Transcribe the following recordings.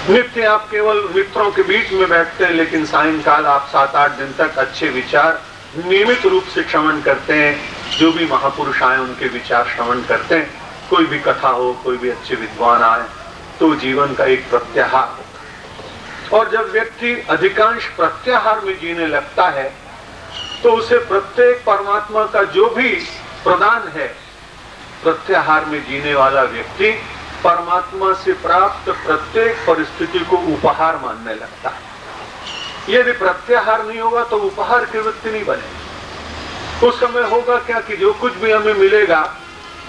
नित्य आप केवल मित्रों के बीच में बैठते हैं, लेकिन सायंकाल आप 7-8 दिन तक अच्छे विचार नियमित रूप से श्रवण करते हैं। जो भी महापुरुष आए उनके विचार श्रवण करते हैं। कोई भी कथा हो, कोई भी अच्छे विद्वान आए, तो जीवन का एक प्रत्याहार होता है। और जब व्यक्ति अधिकांश प्रत्याहार में जीने लगता है तो उसे प्रत्येक परमात्मा का जो भी प्रदान है, प्रत्याहार में जीने वाला व्यक्ति परमात्मा से प्राप्त प्रत्येक परिस्थिति को उपहार मानने लगता है। यदि प्रत्याहार नहीं होगा तो उपहार की वृत्ति नहीं बनेगी। उस समय होगा क्या कि जो कुछ भी हमें मिलेगा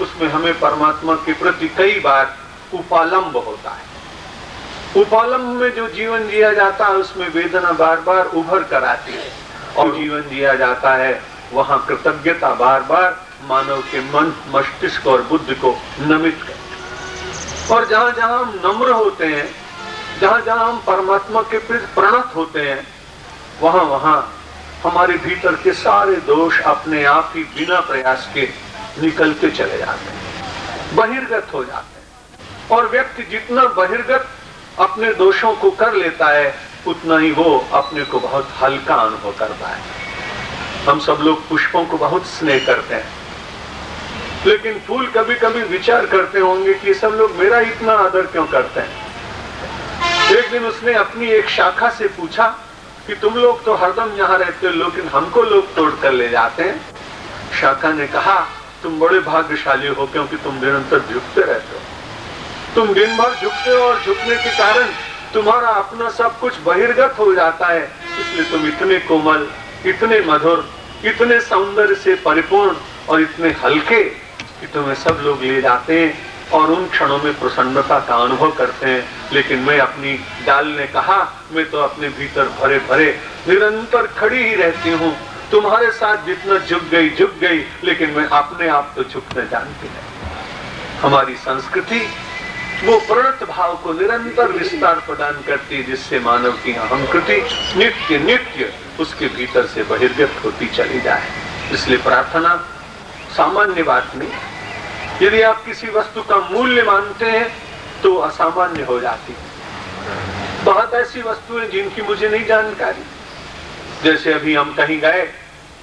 उसमें हमें परमात्मा के प्रति कई बार उपालंब होता है। उपालंब में जो जीवन जिया जाता है उसमें वेदना बार बार उभर कर आती है, और जीवन जिया जाता है वहां कृतज्ञता बार बार मानव के मन, मस्तिष्क और बुद्धि को नमित करती है। और जहां जहां हम नम्र होते हैं, जहां जहां हम परमात्मा के प्रति प्रणत होते हैं, वहां वहां हमारे भीतर के सारे दोष अपने आप ही बिना प्रयास के निकलते चले जाते हैं, बहिर्गत हो जाते हैं। और व्यक्ति जितना बहिर्गत अपने दोषों को कर लेता है उतना ही वो अपने को बहुत हल्का अनुभव करता है। हम सब लोग पुष्पों को बहुत स्नेह करते हैं, लेकिन फूल कभी कभी विचार करते होंगे कि सब लोग मेरा इतना आदर क्यों करते हैं। एक दिन उसने अपनी एक शाखा से पूछा कि तुम लोग तो हरदम यहाँ रहते हो, लेकिन हमको लोग तोड़ कर ले जाते हैं। शाखा ने कहा तुम बड़े भाग्यशाली हो, क्योंकि तुम निरंतर झुकते रहते हो। तुम दिन भर झुकते हो और झुकने के कारण तुम्हारा अपना सब कुछ बहिर्गत हो जाता है, इसलिए तुम इतने कोमल, इतने मधुर, इतने सौंदर्य से परिपूर्ण और इतने हल्के कि तुम्हें सब लोग ले जाते हैं और उन क्षणों में प्रसन्नता का अनुभव करते हैं। लेकिन मैं अपनी डाल ने कहा मैं तो अपने भीतर भरे भरे निरंतर खड़ी ही रहती हूँ। तुम्हारे साथ जितना झुक गई, लेकिन मैं अपने आप तो झुकने जानती है। हमारी संस्कृति वो प्रणत भाव को निरंतर विस्तार प्रदान करती है, जिससे मानव की अहंकृति नित्य नित्य उसके भीतर से बहिर्गत होती चली जाए। इसलिए प्रार्थना सामान्य बात नहीं। यदि आप किसी वस्तु का मूल्य मानते हैं तो असामान्य हो जाती है। बहुत ऐसी वस्तुएं जिनकी मुझे नहीं जानकारी। जैसे अभी हम कहीं गए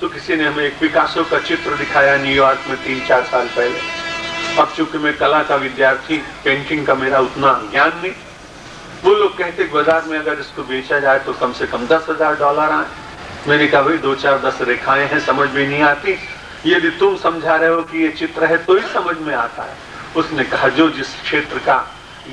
तो किसी ने हमें एक पिकासो का चित्र दिखाया न्यूयॉर्क में 3-4 साल पहले। अब चूंकि मैं कला का विद्यार्थी, पेंटिंग का मेरा उतना ज्ञान नहीं, वो लोग कहते बाजार में अगर इसको बेचा जाए तो कम से कम $10,000 आए। मैंने कहा भाई 2-4-10 रेखाएं हैं, समझ में नहीं आती। यदि तुम समझा रहे हो कि ये चित्र है तो ही समझ में आता है। उसने कहा जो जिस क्षेत्र का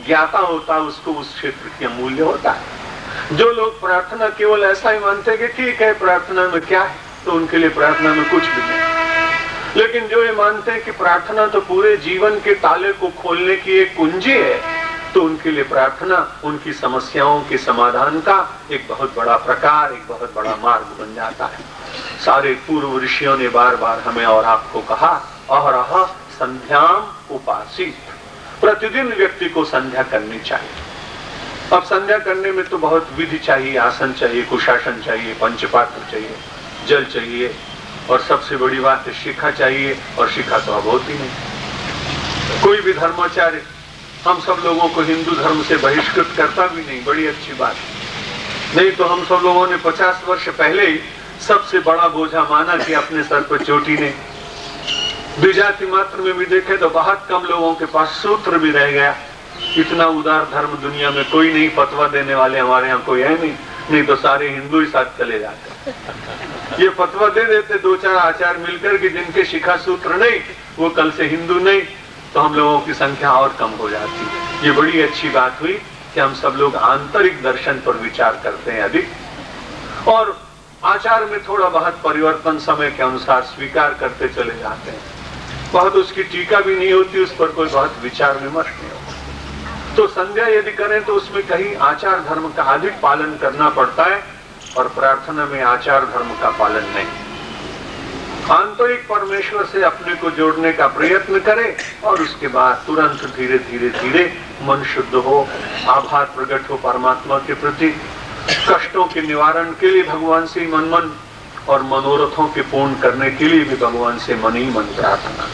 ज्ञाता होता है उसको उस क्षेत्र की अमूल्य होता है। जो लोग प्रार्थना केवल ऐसा ही मानते हैं कि ठीक है प्रार्थना में क्या है, तो उनके लिए प्रार्थना में कुछ भी नहीं। लेकिन जो ये मानते हैं कि प्रार्थना तो पूरे जीवन के ताले को खोलने की एक कुंजी है, तो उनके लिए प्रार्थना उनकी समस्याओं के समाधान का एक बहुत बड़ा प्रकार, एक बहुत बड़ा मार्ग बन जाता है। सारे पूर्व ऋषियों ने बार बार हमें और आपको कहा अहरह संध्याम उपासित, प्रतिदिन व्यक्ति को संध्या करनी चाहिए। अब संध्या करने में तो बहुत विधि चाहिए, आसन चाहिए, कुशासन चाहिए, पंचपात्र चाहिए, जल चाहिए, और सबसे बड़ी बात है शिखा चाहिए। और शिखा तो अब होती नहीं। कोई भी धर्माचार्य हम सब लोगों को हिंदू धर्म से बहिष्कृत करता भी नहीं, बड़ी अच्छी बात। नहीं तो हम सब लोगों ने 50 वर्ष पहले ही सबसे बड़ा बोझा माना कि अपने सर पर चोटी ने। द्विजाति मात्र में भी देखे तो बहुत कम लोगों के पास सूत्र भी रह गया। इतना उदार धर्म दुनिया में कोई नहीं, फतवा देने वाले हमारे यहाँ कोई है नहीं तो सारे हिंदू ही साथ चले जाते। ये फतवा दे देते 2-4 आचार्य मिलकर कि जिनके शिखा सूत्र नहीं वो कल से हिंदू नहीं, तो हम लोगों की संख्या और कम हो जाती है। ये बड़ी अच्छी बात हुई कि हम सब लोग आंतरिक दर्शन पर विचार करते हैं अधिक, और आचार में थोड़ा बहुत परिवर्तन समय के अनुसार स्वीकार करते चले जाते हैं। बहुत उसकी टीका भी नहीं होती, उस पर कोई बहुत विचार विमर्श नहीं होता। तो संध्या यदि करें तो उसमें कहीं आचार धर्म का अधिक पालन करना पड़ता है, और प्रार्थना में आचार धर्म का पालन नहीं। आंतरिक परमेश्वर से अपने को जोड़ने का प्रयत्न करें, और उसके बाद तुरंत धीरे धीरे धीरे मन शुद्ध हो, आभार प्रकट हो परमात्मा के प्रति, कष्टों के निवारण के लिए भगवान से मन, और मनोरथों के पूर्ण करने के लिए भी भगवान से मन ही मन प्रार्थना।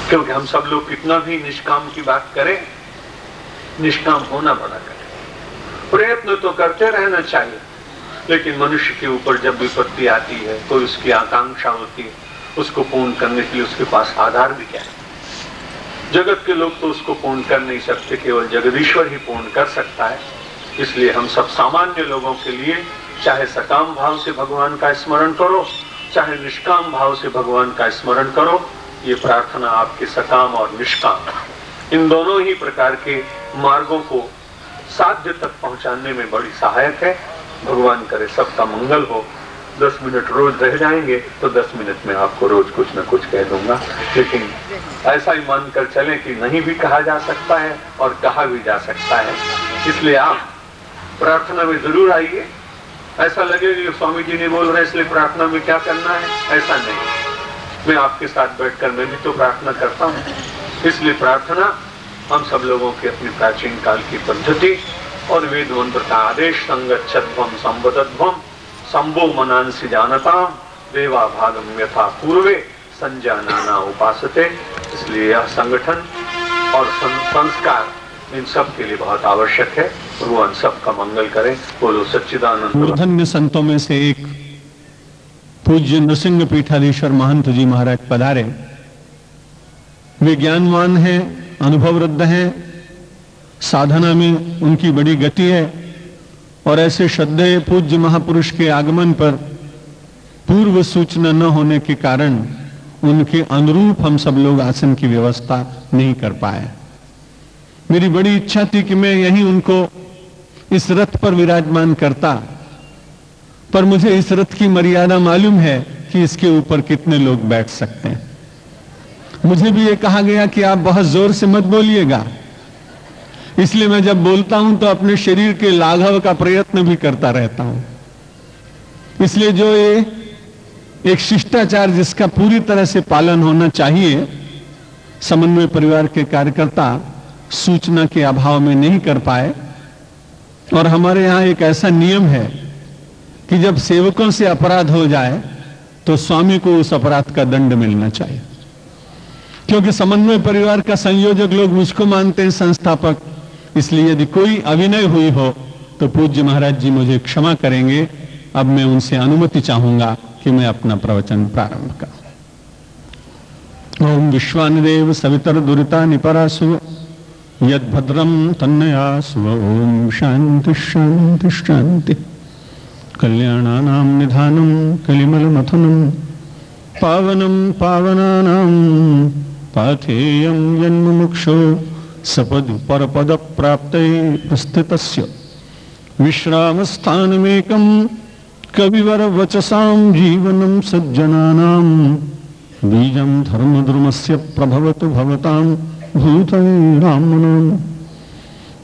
क्योंकि हम सब लोग कितना भी निष्काम की बात करें, निष्काम होना बड़ा करें। प्रयत्न तो करते रहना चाहिए, लेकिन मनुष्य के ऊपर जब विपत्ति आती है तो उसकी आकांक्षा होती है, उसको पूर्ण करने के लिए उसके पास आधार भी क्या है। जगत के लोग तो उसको पूर्ण कर नहीं सकते, केवल जगदीश्वर ही पूर्ण कर सकता है। इसलिए हम सब सामान्य लोगों के लिए चाहे सकाम भाव से भगवान का स्मरण करो, चाहे निष्काम भाव से भगवान का स्मरण करो, ये प्रार्थना आपके सकाम और निष्काम इन दोनों ही प्रकार के मार्गों को साध्य तक पहुंचाने में बड़ी सहायक है। भगवान करे सबका मंगल हो। 10 मिनट रोज रह जाएंगे तो 10 मिनट में आपको रोज कुछ न कुछ कह दूंगा, लेकिन ऐसा ही मानकर चलें कि नहीं भी कहा जा सकता है और कहा भी जा सकता है। इसलिए आप प्रार्थना में जरूर आइए। ऐसा लगेगा कि स्वामी जी नहीं बोल रहे इसलिए प्रार्थना में क्या करना है, ऐसा नहीं। मैं आपके साथ बैठकर मैं भी तो प्रार्थना करता हूँ। इसलिए प्रार्थना हम सब लोगों की अपनी प्राचीन काल की पद्धति और वेद मंत्र का आदेश संगच्छध्वम संवदध्वम संभो मनांसि जानता देवा भागम यथा पूर्वे संजानाना उपासते। इसलिए यह संगठन और संस्कार इन सब के लिए बहुत आवश्यक है। भगवान सबका मंगल करें। बोलो सच्चिदानंद। मूर्धन्य संतों में से एक पूज्य नृसिंह पीठाधीश्वर महंत जी महाराज पधारे। वे ज्ञानवान हैं, अनुभववृद्ध हैं, साधना में उनकी बड़ी गति है और ऐसे श्रद्धेय पूज्य महापुरुष के आगमन पर पूर्व सूचना न होने के कारण उनके अनुरूप हम सब लोग आसन की व्यवस्था नहीं कर पाए। मेरी बड़ी इच्छा थी कि मैं यहीं उनको इस रथ पर विराजमान करता, पर मुझे इस रथ की मर्यादा मालूम है कि इसके ऊपर कितने लोग बैठ सकते हैं। मुझे भी ये कहा गया कि आप बहुत जोर से मत बोलिएगा, इसलिए मैं जब बोलता हूं तो अपने शरीर के लाघव का प्रयत्न भी करता रहता हूं। इसलिए जो ये एक शिष्टाचार जिसका पूरी तरह से पालन होना चाहिए, समन्वय परिवार के कार्यकर्ता सूचना के अभाव में नहीं कर पाए। और हमारे यहां एक ऐसा नियम है कि जब सेवकों से अपराध हो जाए तो स्वामी को उस अपराध का दंड मिलना चाहिए। क्योंकि समन्वय परिवार का संयोजक लोग मुझको मानते हैं संस्थापक, इसलिए यदि कोई अविनय हुई हो तो पूज्य महाराज जी मुझे क्षमा करेंगे। अब मैं उनसे अनुमति चाहूंगा कि मैं अपना प्रवचन प्रारंभ करूं। ओम विश्वानिदेव सवितर दुरिता निपरासुव यद भद्रम तन्नयासुव। ओम शांति शांति शांति। कल्याणानां निधानं कलिमल मथनं पावनं पावनानां पाथेयं यन्मुमुक्षो सपद परपद प्राप्ते प्रस्थितस्य विश्रामस्थानमेकं कविवर वचसां जीवनं सज्जनानां बीजं धर्मद्रुमस्य प्रभवतु भवतां भूतये रामनाम।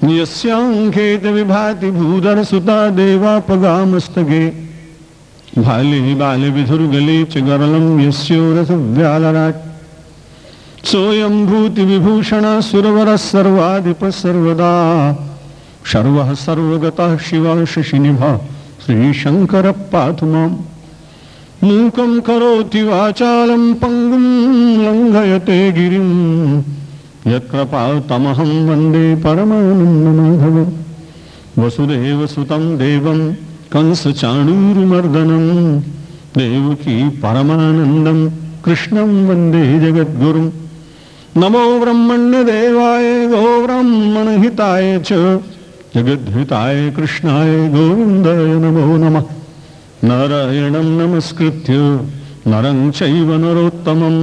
यस्यांखेत विभाति भूधरसुता देवापगामस्तगे भाले बाले विधुर्गले च गरलं यस्योरसव्यालराट् सोऽयं भूति विभूषण सुरवर सर्वाधिप सर्वदा सर्वः सर्वगतः शिवः शशिनिभः श्रीशंकर पातु माम्। मूकं करोति वाचालं पंगुं लंघयते गिरिं यत्कृपातमहं वन्दे परमानन्दमाधवम्। वसुदेवसुतं देवं कंसचाणूरमर्दनं देवकी परमानन्दं कृष्णं वन्दे जगद्गुरुम्। नमो ब्रह्मण्य देवाय गो ब्राह्मणहिताय च जगद्हिताय कृष्णाय गोविन्दाय नमो नमः। नारायणं नमस्कृत्य नरं चैव नरोत्तमं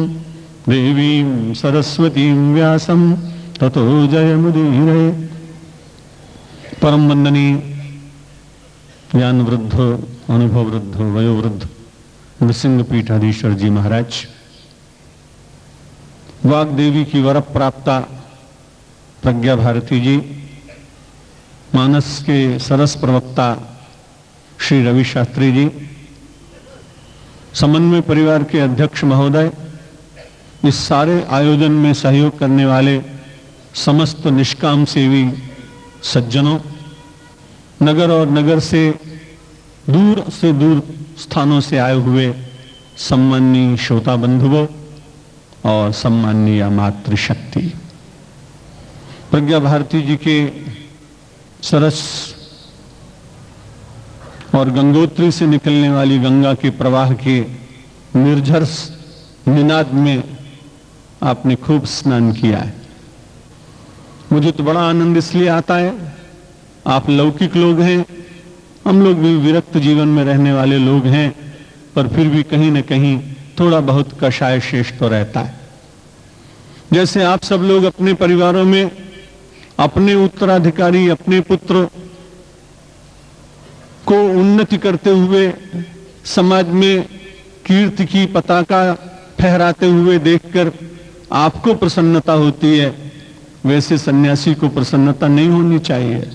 देवीं सरस्वतीं व्यासं ततो जयमुदीरये। परम वंदनीय ज्ञान वृद्ध, अनुभव वृद्ध, वयोवृद्ध नृसिंह पीठाधीश्वर जी महाराज, वाग्देवी की वर प्राप्ता प्रज्ञा भारती जी, मानस के सरस प्रवक्ता श्री रवि शास्त्री जी, समन्वय परिवार के अध्यक्ष महोदय, इस सारे आयोजन में सहयोग करने वाले समस्त निष्काम सेवी सज्जनों, नगर और नगर से दूर स्थानों से आए हुए सम्माननीय श्रोता बंधुओं और सम्माननीय मातृशक्ति, प्रज्ञा भारती जी के सरस और गंगोत्री से निकलने वाली गंगा के प्रवाह के निर्झर निनाद में आपने खूब स्नान किया है। मुझे तो बड़ा आनंद इसलिए आता है, आप लौकिक लोग हैं, हम लोग भी विरक्त जीवन में रहने वाले लोग हैं, पर फिर भी कहीं न कहीं थोड़ा बहुत कषाय शेष तो रहता है। जैसे आप सब लोग अपने परिवारों में अपने उत्तराधिकारी, अपने पुत्र को उन्नति करते हुए समाज में कीर्ति की पताका फहराते हुए देखकर आपको प्रसन्नता होती है, वैसे सन्यासी को प्रसन्नता नहीं होनी चाहिए।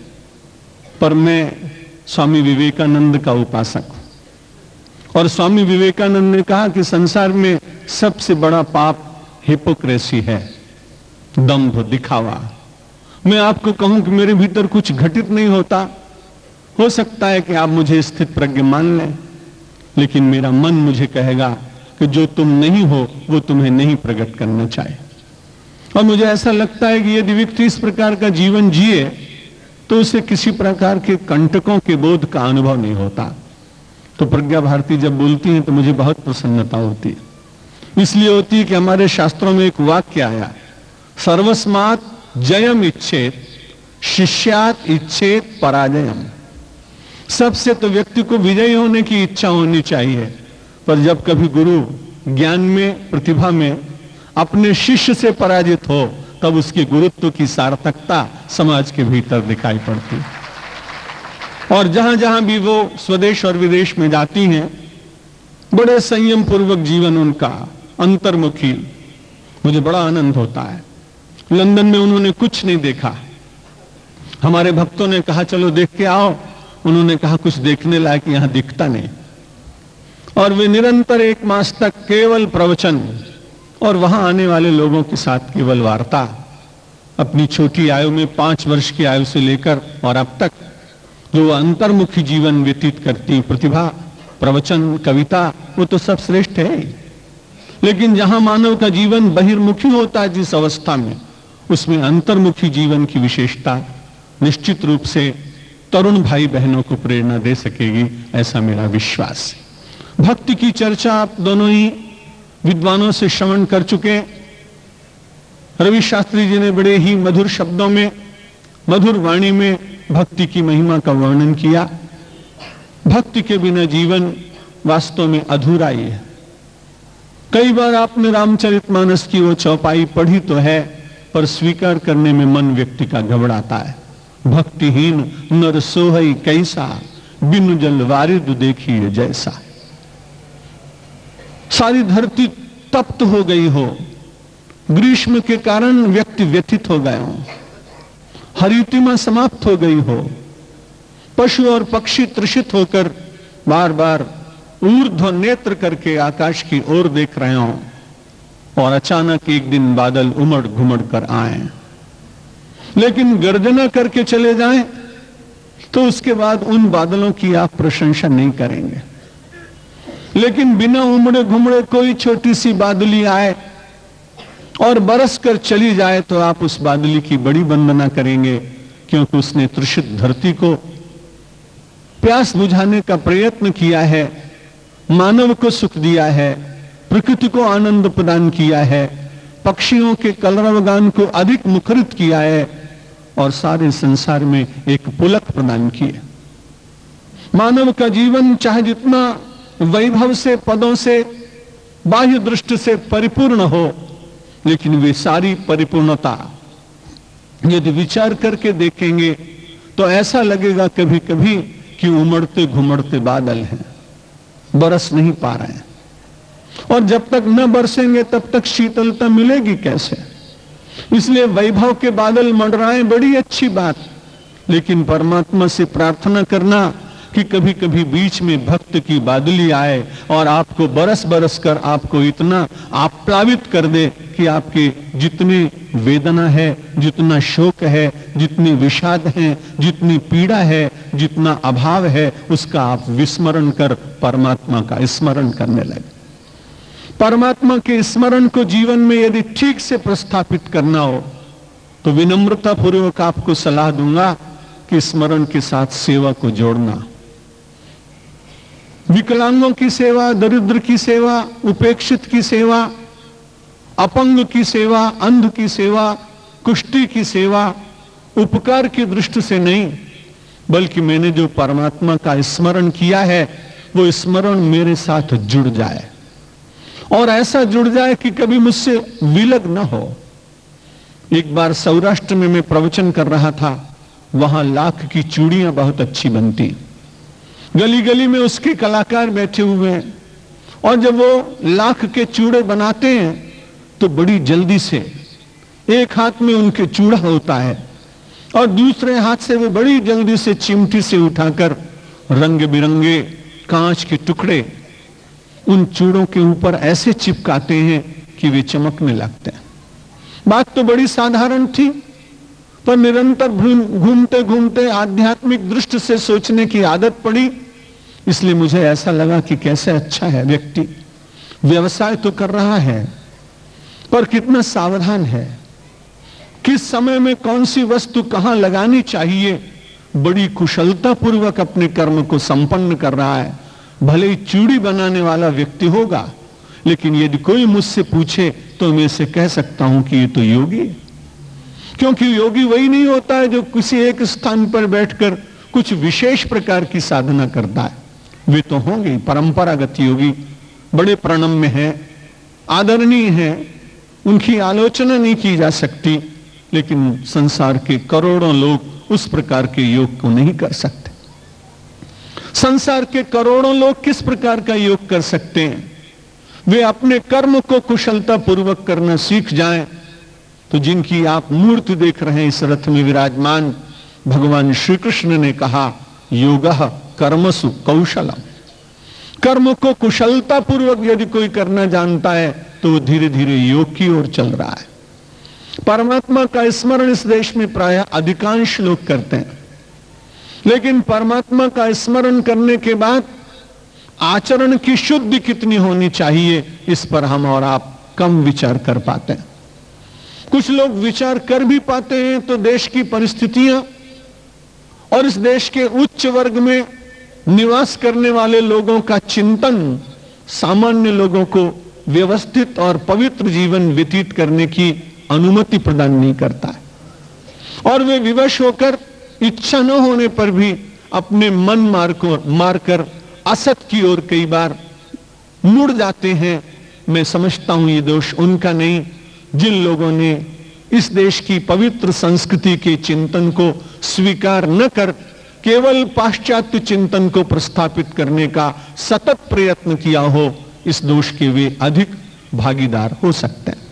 पर मैं स्वामी विवेकानंद का उपासक हूं और स्वामी विवेकानंद ने कहा कि संसार में सबसे बड़ा पाप हिपोक्रेसी है, दंभ, दिखावा। मैं आपको कहूं कि मेरे भीतर कुछ घटित नहीं होता, हो सकता है कि आप मुझे स्थित प्रज्ञ मान लें, लेकिन मेरा मन मुझे कहेगा कि जो तुम नहीं हो वो तुम्हें नहीं प्रकट करना चाहिए। और मुझे ऐसा लगता है कि यदि व्यक्ति इस प्रकार का जीवन जिए तो उसे किसी प्रकार के कंटकों के बोध का अनुभव नहीं होता। तो प्रज्ञा भारती जब बोलती हैं तो मुझे बहुत प्रसन्नता होती है। इसलिए होती है कि हमारे शास्त्रों में एक वाक्य आया, सर्वस्मात् जयम इच्छेत शिष्यात इच्छेत पराजयम। सबसे तो व्यक्ति को विजयी होने की इच्छा होनी चाहिए, पर जब कभी गुरु ज्ञान में, प्रतिभा में अपने शिष्य से पराजित हो तब उसके गुरुत्व की सार्थकता समाज के भीतर दिखाई पड़ती। और जहां जहां भी वो स्वदेश और विदेश में जाती हैं, बड़े संयम पूर्वक जीवन उनका, अंतर्मुखी, मुझे बड़ा आनंद होता है। लंदन में उन्होंने कुछ नहीं देखा, हमारे भक्तों ने कहा चलो देख के आओ, उन्होंने कहा कुछ देखने लायक यहां दिखता नहीं। और वे निरंतर 1 मास तक केवल प्रवचन और वहां आने वाले लोगों के साथ केवल वार्ता। अपनी छोटी आयु में 5 वर्ष की आयु से लेकर और अब तक जो अंतर्मुखी जीवन व्यतीत करती, प्रतिभा, प्रवचन, कविता, वो तो सब श्रेष्ठ है। लेकिन जहां मानव का जीवन बहिर्मुखी होता है जिस अवस्था में, उसमें अंतर्मुखी जीवन की विशेषता निश्चित रूप से तरुण भाई बहनों को प्रेरणा दे सकेगी, ऐसा मेरा विश्वास है। भक्ति की चर्चा आप दोनों ही विद्वानों से श्रवण कर चुके। रवि शास्त्री जी ने बड़े ही मधुर शब्दों में, मधुर वाणी में भक्ति की महिमा का वर्णन किया। भक्ति के बिना जीवन वास्तव में अधूरा ही है। कई बार आपने रामचरितमानस की वो चौपाई पढ़ी तो है, पर स्वीकार करने में मन व्यक्ति का घबराता है। भक्तिहीन नर सोहई कैसा, बिनु जल वारिद देखिए जैसा। सारी धरती तप्त हो गई हो, ग्रीष्म के कारण व्यक्ति व्यथित हो गए हो, हरितिमा समाप्त हो गई हो, पशु और पक्षी तृषित होकर बार बार ऊर्ध्व नेत्र करके आकाश की ओर देख रहे हो, और अचानक एक दिन बादल उमड़ घुमड़ कर आए, लेकिन गर्जना करके चले जाएं तो उसके बाद उन बादलों की आप प्रशंसा नहीं करेंगे। लेकिन बिना उमड़े घुमड़े कोई छोटी सी बादली आए और बरस कर चली जाए तो आप उस बादली की बड़ी वंदना करेंगे, क्योंकि उसने तृषित धरती को प्यास बुझाने का प्रयत्न किया है, मानव को सुख दिया है, प्रकृति को आनंद प्रदान किया है, पक्षियों के कलरव गान को अधिक मुखरित किया है, और सारे संसार में एक पुलक प्रदान की है। मानव का जीवन चाहे जितना वैभव से, पदों से, बाह्य दृष्टि से परिपूर्ण हो, लेकिन वे सारी परिपूर्णता यदि विचार करके देखेंगे तो ऐसा लगेगा कभी कभी कि उमड़ते घुमड़ते बादल हैं, बरस नहीं पा रहे हैं। और जब तक न बरसेंगे तब तक शीतलता मिलेगी कैसे? इसलिए वैभव के बादल मंडराएं बड़ी अच्छी बात, लेकिन परमात्मा से प्रार्थना करना कि कभी कभी बीच में भक्त की बादली आए और आपको बरस बरस कर आपको इतना आप्लावित कर दे कि आपके जितनी वेदना है, जितना शोक है, जितनी विषाद है, जितनी पीड़ा है, जितना अभाव है, उसका आप विस्मरण कर परमात्मा का स्मरण करने लगे। परमात्मा के स्मरण को जीवन में यदि ठीक से प्रस्थापित करना हो तो विनम्रता पूर्वक आपको सलाह दूंगा कि स्मरण के साथ सेवा को जोड़ना। विकलांगों की सेवा, दरिद्र की सेवा, उपेक्षित की सेवा, अपंग की सेवा, अंध की सेवा, कुष्ठी की सेवा उपकार की दृष्टि से नहीं, बल्कि मैंने जो परमात्मा का स्मरण किया है वो स्मरण मेरे साथ जुड़ जाए और ऐसा जुड़ जाए कि कभी मुझसे विलग न हो। एक बार सौराष्ट्र में मैं प्रवचन कर रहा था, वहां लाख की चूड़ियां बहुत अच्छी बनती, गली गली में उसके कलाकार बैठे हुए हैं और जब वो लाख के चूड़े बनाते हैं तो बड़ी जल्दी से एक हाथ में उनके चूड़ा होता है और दूसरे हाथ से वे बड़ी जल्दी से चिमटी से उठाकर रंग बिरंगे कांच के टुकड़े उन चूड़ों के ऊपर ऐसे चिपकाते हैं कि वे चमकने लगते हैं। बात तो बड़ी साधारण थी, पर निरंतर घूमते घूमते आध्यात्मिक दृष्टि से सोचने की आदत पड़ी, इसलिए मुझे ऐसा लगा कि कैसे अच्छा है व्यक्ति व्यवसाय तो कर रहा है पर कितना सावधान है, किस समय में कौन सी वस्तु कहां लगानी चाहिए, बड़ी कुशलता पूर्वक अपने कर्म को संपन्न कर रहा है। भले ही चूड़ी बनाने वाला व्यक्ति होगा, लेकिन यदि कोई मुझसे पूछे तो मैं इसे कह सकता हूं कि ये तो योगी है, क्योंकि योगी वही नहीं होता है जो किसी एक स्थान पर बैठकर कुछ विशेष प्रकार की साधना करता है। वे तो होंगे परंपरागत योगी, बड़े प्रणम्य हैं, आदरणीय हैं, उनकी आलोचना नहीं की जा सकती, लेकिन संसार के करोड़ों लोग उस प्रकार के योग को नहीं कर सकते। संसार के करोड़ों लोग किस प्रकार का योग कर सकते हैं? वे अपने कर्म को कुशलता पूर्वक करना सीख जाएं, तो जिनकी आप मूर्ति देख रहे हैं इस रथ में विराजमान, भगवान श्री कृष्ण ने कहा योगः कर्मसु कौशलम। कर्म को कुशलता पूर्वक यदि कोई करना जानता है तो वो धीरे धीरे योग की ओर चल रहा है। परमात्मा का स्मरण इस देश में प्रायः अधिकांश लोग करते हैं, लेकिन परमात्मा का स्मरण करने के बाद आचरण की शुद्धि कितनी होनी चाहिए, इस पर हम और आप कम विचार कर पाते हैं। कुछ लोग विचार कर भी पाते हैं तो देश की परिस्थितियां और इस देश के उच्च वर्ग में निवास करने वाले लोगों का चिंतन सामान्य लोगों को व्यवस्थित और पवित्र जीवन व्यतीत करने की अनुमति प्रदान नहीं करता है, और वे विवश होकर इच्छा न होने पर भी अपने मन मारकर असत की ओर कई बार मुड़ जाते हैं। मैं समझता हूं ये दोष उनका नहीं जिन लोगों ने इस देश की पवित्र संस्कृति के चिंतन को स्वीकार न कर केवल पाश्चात्य चिंतन को प्रस्थापित करने का सतत प्रयत्न किया हो, इस दोष के वे अधिक भागीदार हो सकते हैं।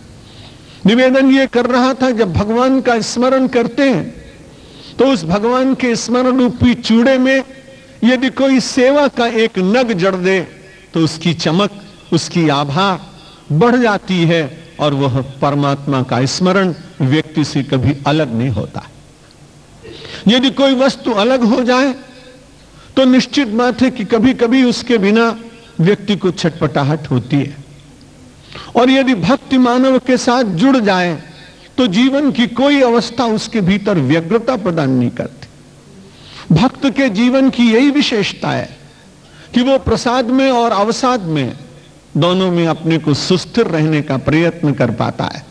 निवेदन ये कर रहा था, जब भगवान का स्मरण करते हैं तो उस भगवान के स्मरण रूपी चूड़े में यदि कोई सेवा का एक नग जड़ दे तो उसकी चमक, उसकी आभा बढ़ जाती है और वह परमात्मा का स्मरण व्यक्ति से कभी अलग नहीं होता। यदि कोई वस्तु अलग हो जाए तो निश्चित बात है कि कभी कभी उसके बिना व्यक्ति को छटपटाहट होती है, और यदि भक्ति मानव के साथ जुड़ जाए तो जीवन की कोई अवस्था उसके भीतर व्यग्रता प्रदान नहीं करती। भक्त के जीवन की यही विशेषता है कि वो प्रसाद में और अवसाद में दोनों में अपने को सुस्थिर रहने का प्रयत्न कर पाता है।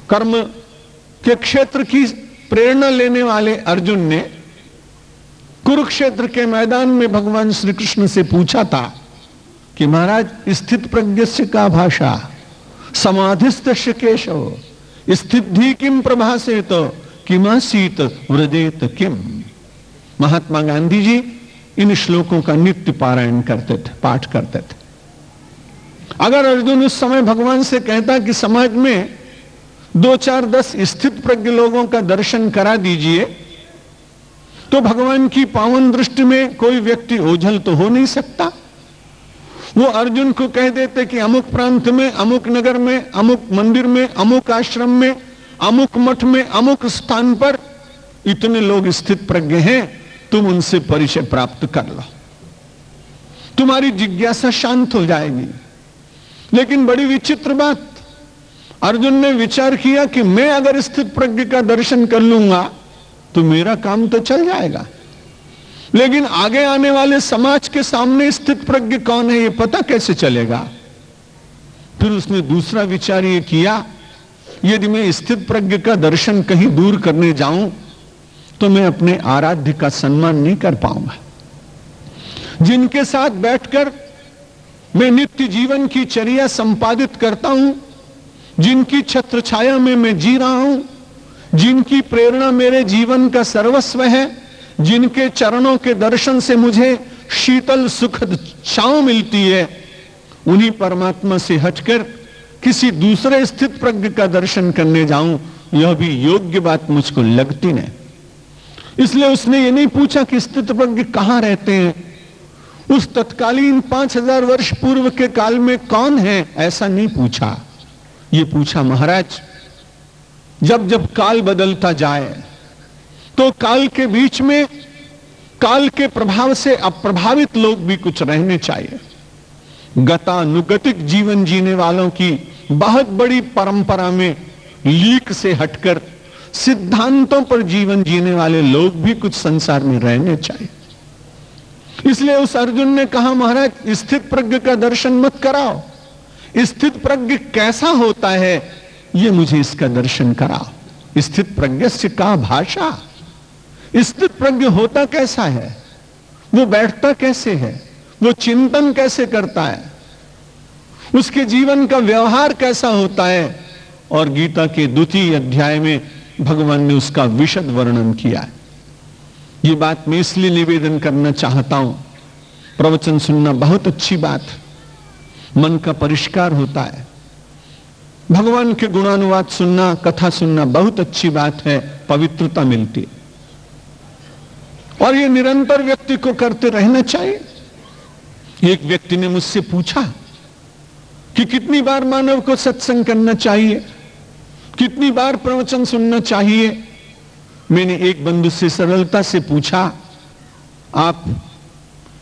कर्म के क्षेत्र की प्रेरणा लेने वाले अर्जुन ने कुरुक्षेत्र के मैदान में भगवान श्री कृष्ण से पूछा था कि महाराज स्थित प्रज्ञस्य का भाषा समाधिस्तस्य केशव स्थिति किम प्रभासेत किमासीत व्रजेत किम। महात्मा गांधी जी इन श्लोकों का नित्य पारायण करते थे, पाठ करते थे। अगर अर्जुन उस समय भगवान से कहता कि समाज में 2 4 10 स्थित प्रज्ञ लोगों का दर्शन करा दीजिए, तो भगवान की पावन दृष्टि में कोई व्यक्ति ओझल तो हो नहीं सकता। वो अर्जुन को कह देते कि अमुक प्रांत में, अमुक नगर में, अमुक मंदिर में, अमुक आश्रम में, अमुक मठ में, अमुक स्थान पर इतने लोग स्थित प्रज्ञ हैं, तुम उनसे परिचय प्राप्त कर लो, तुम्हारी जिज्ञासा शांत हो जाएगी। लेकिन बड़ी विचित्र बात, अर्जुन ने विचार किया कि मैं अगर स्थित प्रज्ञ का दर्शन कर लूंगा तो मेरा काम तो चल जाएगा, लेकिन आगे आने वाले समाज के सामने स्थित प्रज्ञ कौन है, यह पता कैसे चलेगा? फिर उसने दूसरा विचार यह किया, यदि मैं स्थित प्रज्ञ का दर्शन कहीं दूर करने जाऊं तो मैं अपने आराध्य का सम्मान नहीं कर पाऊंगा। जिनके साथ बैठकर मैं नित्य जीवन की चर्या संपादित करता हूं, जिनकी छत्र छाया में मैं जी रहा हूं, जिनकी प्रेरणा मेरे जीवन का सर्वस्व है, जिनके चरणों के दर्शन से मुझे शीतल सुखद छांव मिलती है, उन्हीं परमात्मा से हटकर किसी दूसरे स्थित प्रज्ञ का दर्शन करने जाऊं, यह भी योग्य बात मुझको लगती नहीं। इसलिए उसने ये नहीं पूछा कि स्थित प्रज्ञ कहां रहते हैं, उस तत्कालीन 5000 वर्ष पूर्व के काल में कौन है, ऐसा नहीं पूछा। ये पूछा, महाराज जब जब काल बदलता जाए तो काल के बीच में काल के प्रभाव से अप्रभावित लोग भी कुछ रहने चाहिए। गतानुगतिक जीवन जीने वालों की बहुत बड़ी परंपरा में लीक से हटकर सिद्धांतों पर जीवन जीने वाले लोग भी कुछ संसार में रहने चाहिए। इसलिए उस अर्जुन ने कहा, महाराज स्थित प्रज्ञ का दर्शन मत कराओ, स्थित प्रज्ञ कैसा होता है ये मुझे इसका दर्शन कराओ। स्थित प्रज्ञस्य का भाषा, स्थित प्रज्ञ होता कैसा है, वो बैठता कैसे है, वो चिंतन कैसे करता है, उसके जीवन का व्यवहार कैसा होता है। और गीता के 2वें अध्याय में भगवान ने उसका विशद वर्णन किया है। ये बात मैं इसलिए निवेदन करना चाहता हूं, प्रवचन सुनना बहुत अच्छी बात, मन का परिष्कार होता है। भगवान के गुणानुवाद सुनना, कथा सुनना बहुत अच्छी बात है, पवित्रता मिलती है और ये निरंतर व्यक्ति को करते रहना चाहिए। एक व्यक्ति ने मुझसे पूछा कि कितनी बार मानव को सत्संग करना चाहिए, कितनी बार प्रवचन सुनना चाहिए। मैंने एक बंधु से सरलता से पूछा, आप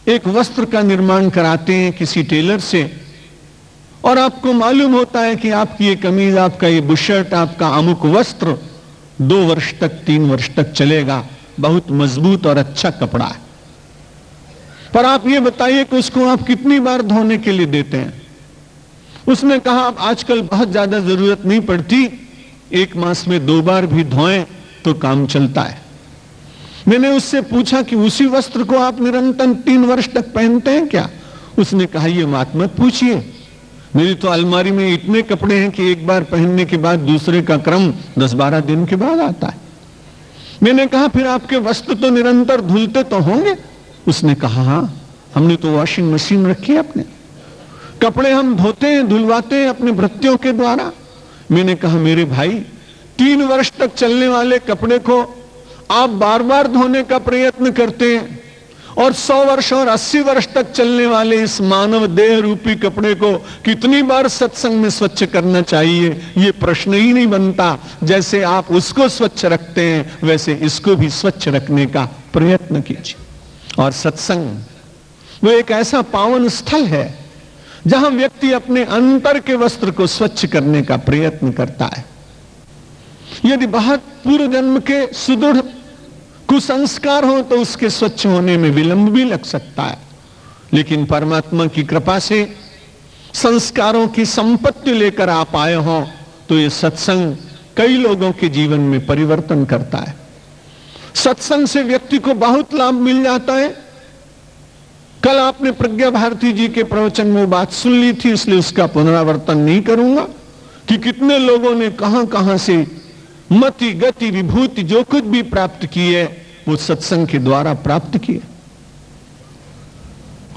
एक वस्त्र का निर्माण कराते हैं किसी टेलर से और आपको मालूम होता है कि आपकी ये कमीज, आपका ये बुशर्ट, आपका अमुक वस्त्र 2 वर्ष तक 3 वर्ष तक चलेगा, बहुत मजबूत और अच्छा कपड़ा है, पर आप ये बताइए कि उसको आप कितनी बार धोने के लिए देते हैं। उसने कहा, अब आजकल बहुत ज्यादा जरूरत नहीं पड़ती, 1 मास में 2 बार भी धोएं तो काम चलता है। मैंने उससे पूछा कि उसी वस्त्र को आप निरंतर 3 वर्ष तक पहनते हैं क्या? उसने कहा, ये बात मत पूछिए, मेरी तो अलमारी में इतने कपड़े हैं कि एक बार पहनने के बाद दूसरे का क्रम 10-12 दिन के बाद आता है। मैंने कहा, फिर आपके वस्त्र तो निरंतर धुलते तो होंगे? उसने कहा, हाँ, हमने तो वॉशिंग मशीन रखी है अपने, कपड़े हम धोते हैं, धुलवाते हैं अपने भृत्यों के द्वारा। मैंने कहा, मेरे भाई 3 वर्ष तक चलने वाले कपड़े को आप बार बार धोने का प्रयत्न करते हैं और 100 वर्ष और 80 वर्ष तक चलने वाले इस मानव देह रूपी कपड़े को कितनी बार सत्संग में स्वच्छ करना चाहिए, ये प्रश्न ही नहीं बनता। जैसे आप उसको स्वच्छ रखते हैं वैसे इसको भी स्वच्छ रखने का प्रयत्न कीजिए। और सत्संग वो एक ऐसा पावन स्थल है जहां व्यक्ति अपने अंतर के वस्त्र को स्वच्छ करने का प्रयत्न करता है। यदि बहुत पूर्व जन्म के सुदृढ़ कुसंस्कार हो तो उसके स्वच्छ होने में विलंब भी लग सकता है, लेकिन परमात्मा की कृपा से संस्कारों की संपत्ति लेकर आप आए हो तो ये सत्संग कई लोगों के जीवन में परिवर्तन करता है। सत्संग से व्यक्ति को बहुत लाभ मिल जाता है। कल आपने प्रज्ञा भारती जी के प्रवचन में बात सुन ली थी, इसलिए उसका पुनरावर्तन नहीं करूंगा कि कितने लोगों ने कहां कहां से मति गति विभूति जो कुछ भी प्राप्त की है वो सत्संग के द्वारा प्राप्त किए।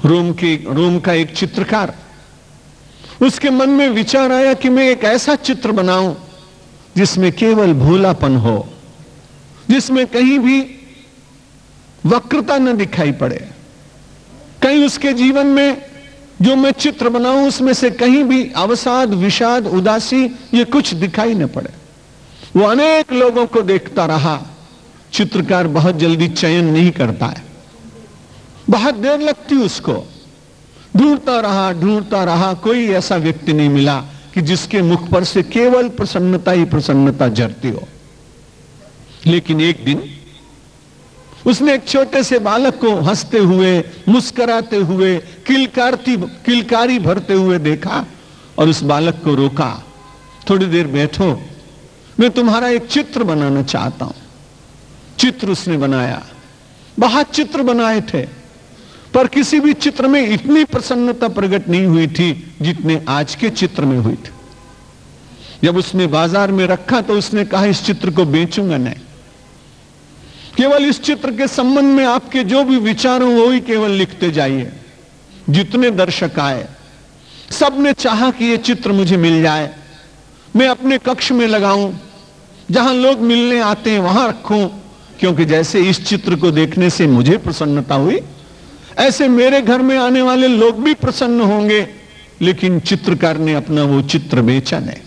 रोम का एक चित्रकार, उसके मन में विचार आया कि मैं एक ऐसा चित्र बनाऊं जिसमें केवल भोलापन हो, जिसमें कहीं भी वक्रता न दिखाई पड़े, कहीं उसके जीवन में जो मैं चित्र बनाऊं उसमें से कहीं भी अवसाद, विषाद, उदासी ये कुछ दिखाई न पड़े। वो अनेक लोगों को देखता रहा। चित्रकार बहुत जल्दी चयन नहीं करता है, बहुत देर लगती उसको। ढूंढता रहा, कोई ऐसा व्यक्ति नहीं मिला कि जिसके मुख पर से केवल प्रसन्नता ही प्रसन्नता झरती हो। लेकिन एक दिन उसने एक छोटे से बालक को हंसते हुए, मुस्कुराते हुए, किलकारी भरते हुए देखा और उस बालक को रोका। थोड़ी देर बैठो, मैं तुम्हारा एक चित्र बनाना चाहता हूं। चित्र उसने बनाया। बहुत चित्र बनाए थे, पर किसी भी चित्र में इतनी प्रसन्नता प्रकट नहीं हुई थी जितने आज के चित्र में हुई थी। जब उसने बाजार में रखा तो उसने कहा, इस चित्र को बेचूंगा नहीं, केवल इस चित्र के संबंध में आपके जो भी विचार हो वो ही केवल लिखते जाइए। जितने दर्शक आए सबने चाहा कि यह चित्र मुझे मिल जाए, मैं अपने कक्ष में लगाऊं, जहां लोग मिलने आते हैं वहां रखूं, क्योंकि जैसे इस चित्र को देखने से मुझे प्रसन्नता हुई, ऐसे मेरे घर में आने वाले लोग भी प्रसन्न होंगे। लेकिन चित्रकार ने अपना वो चित्र बेचा नहीं।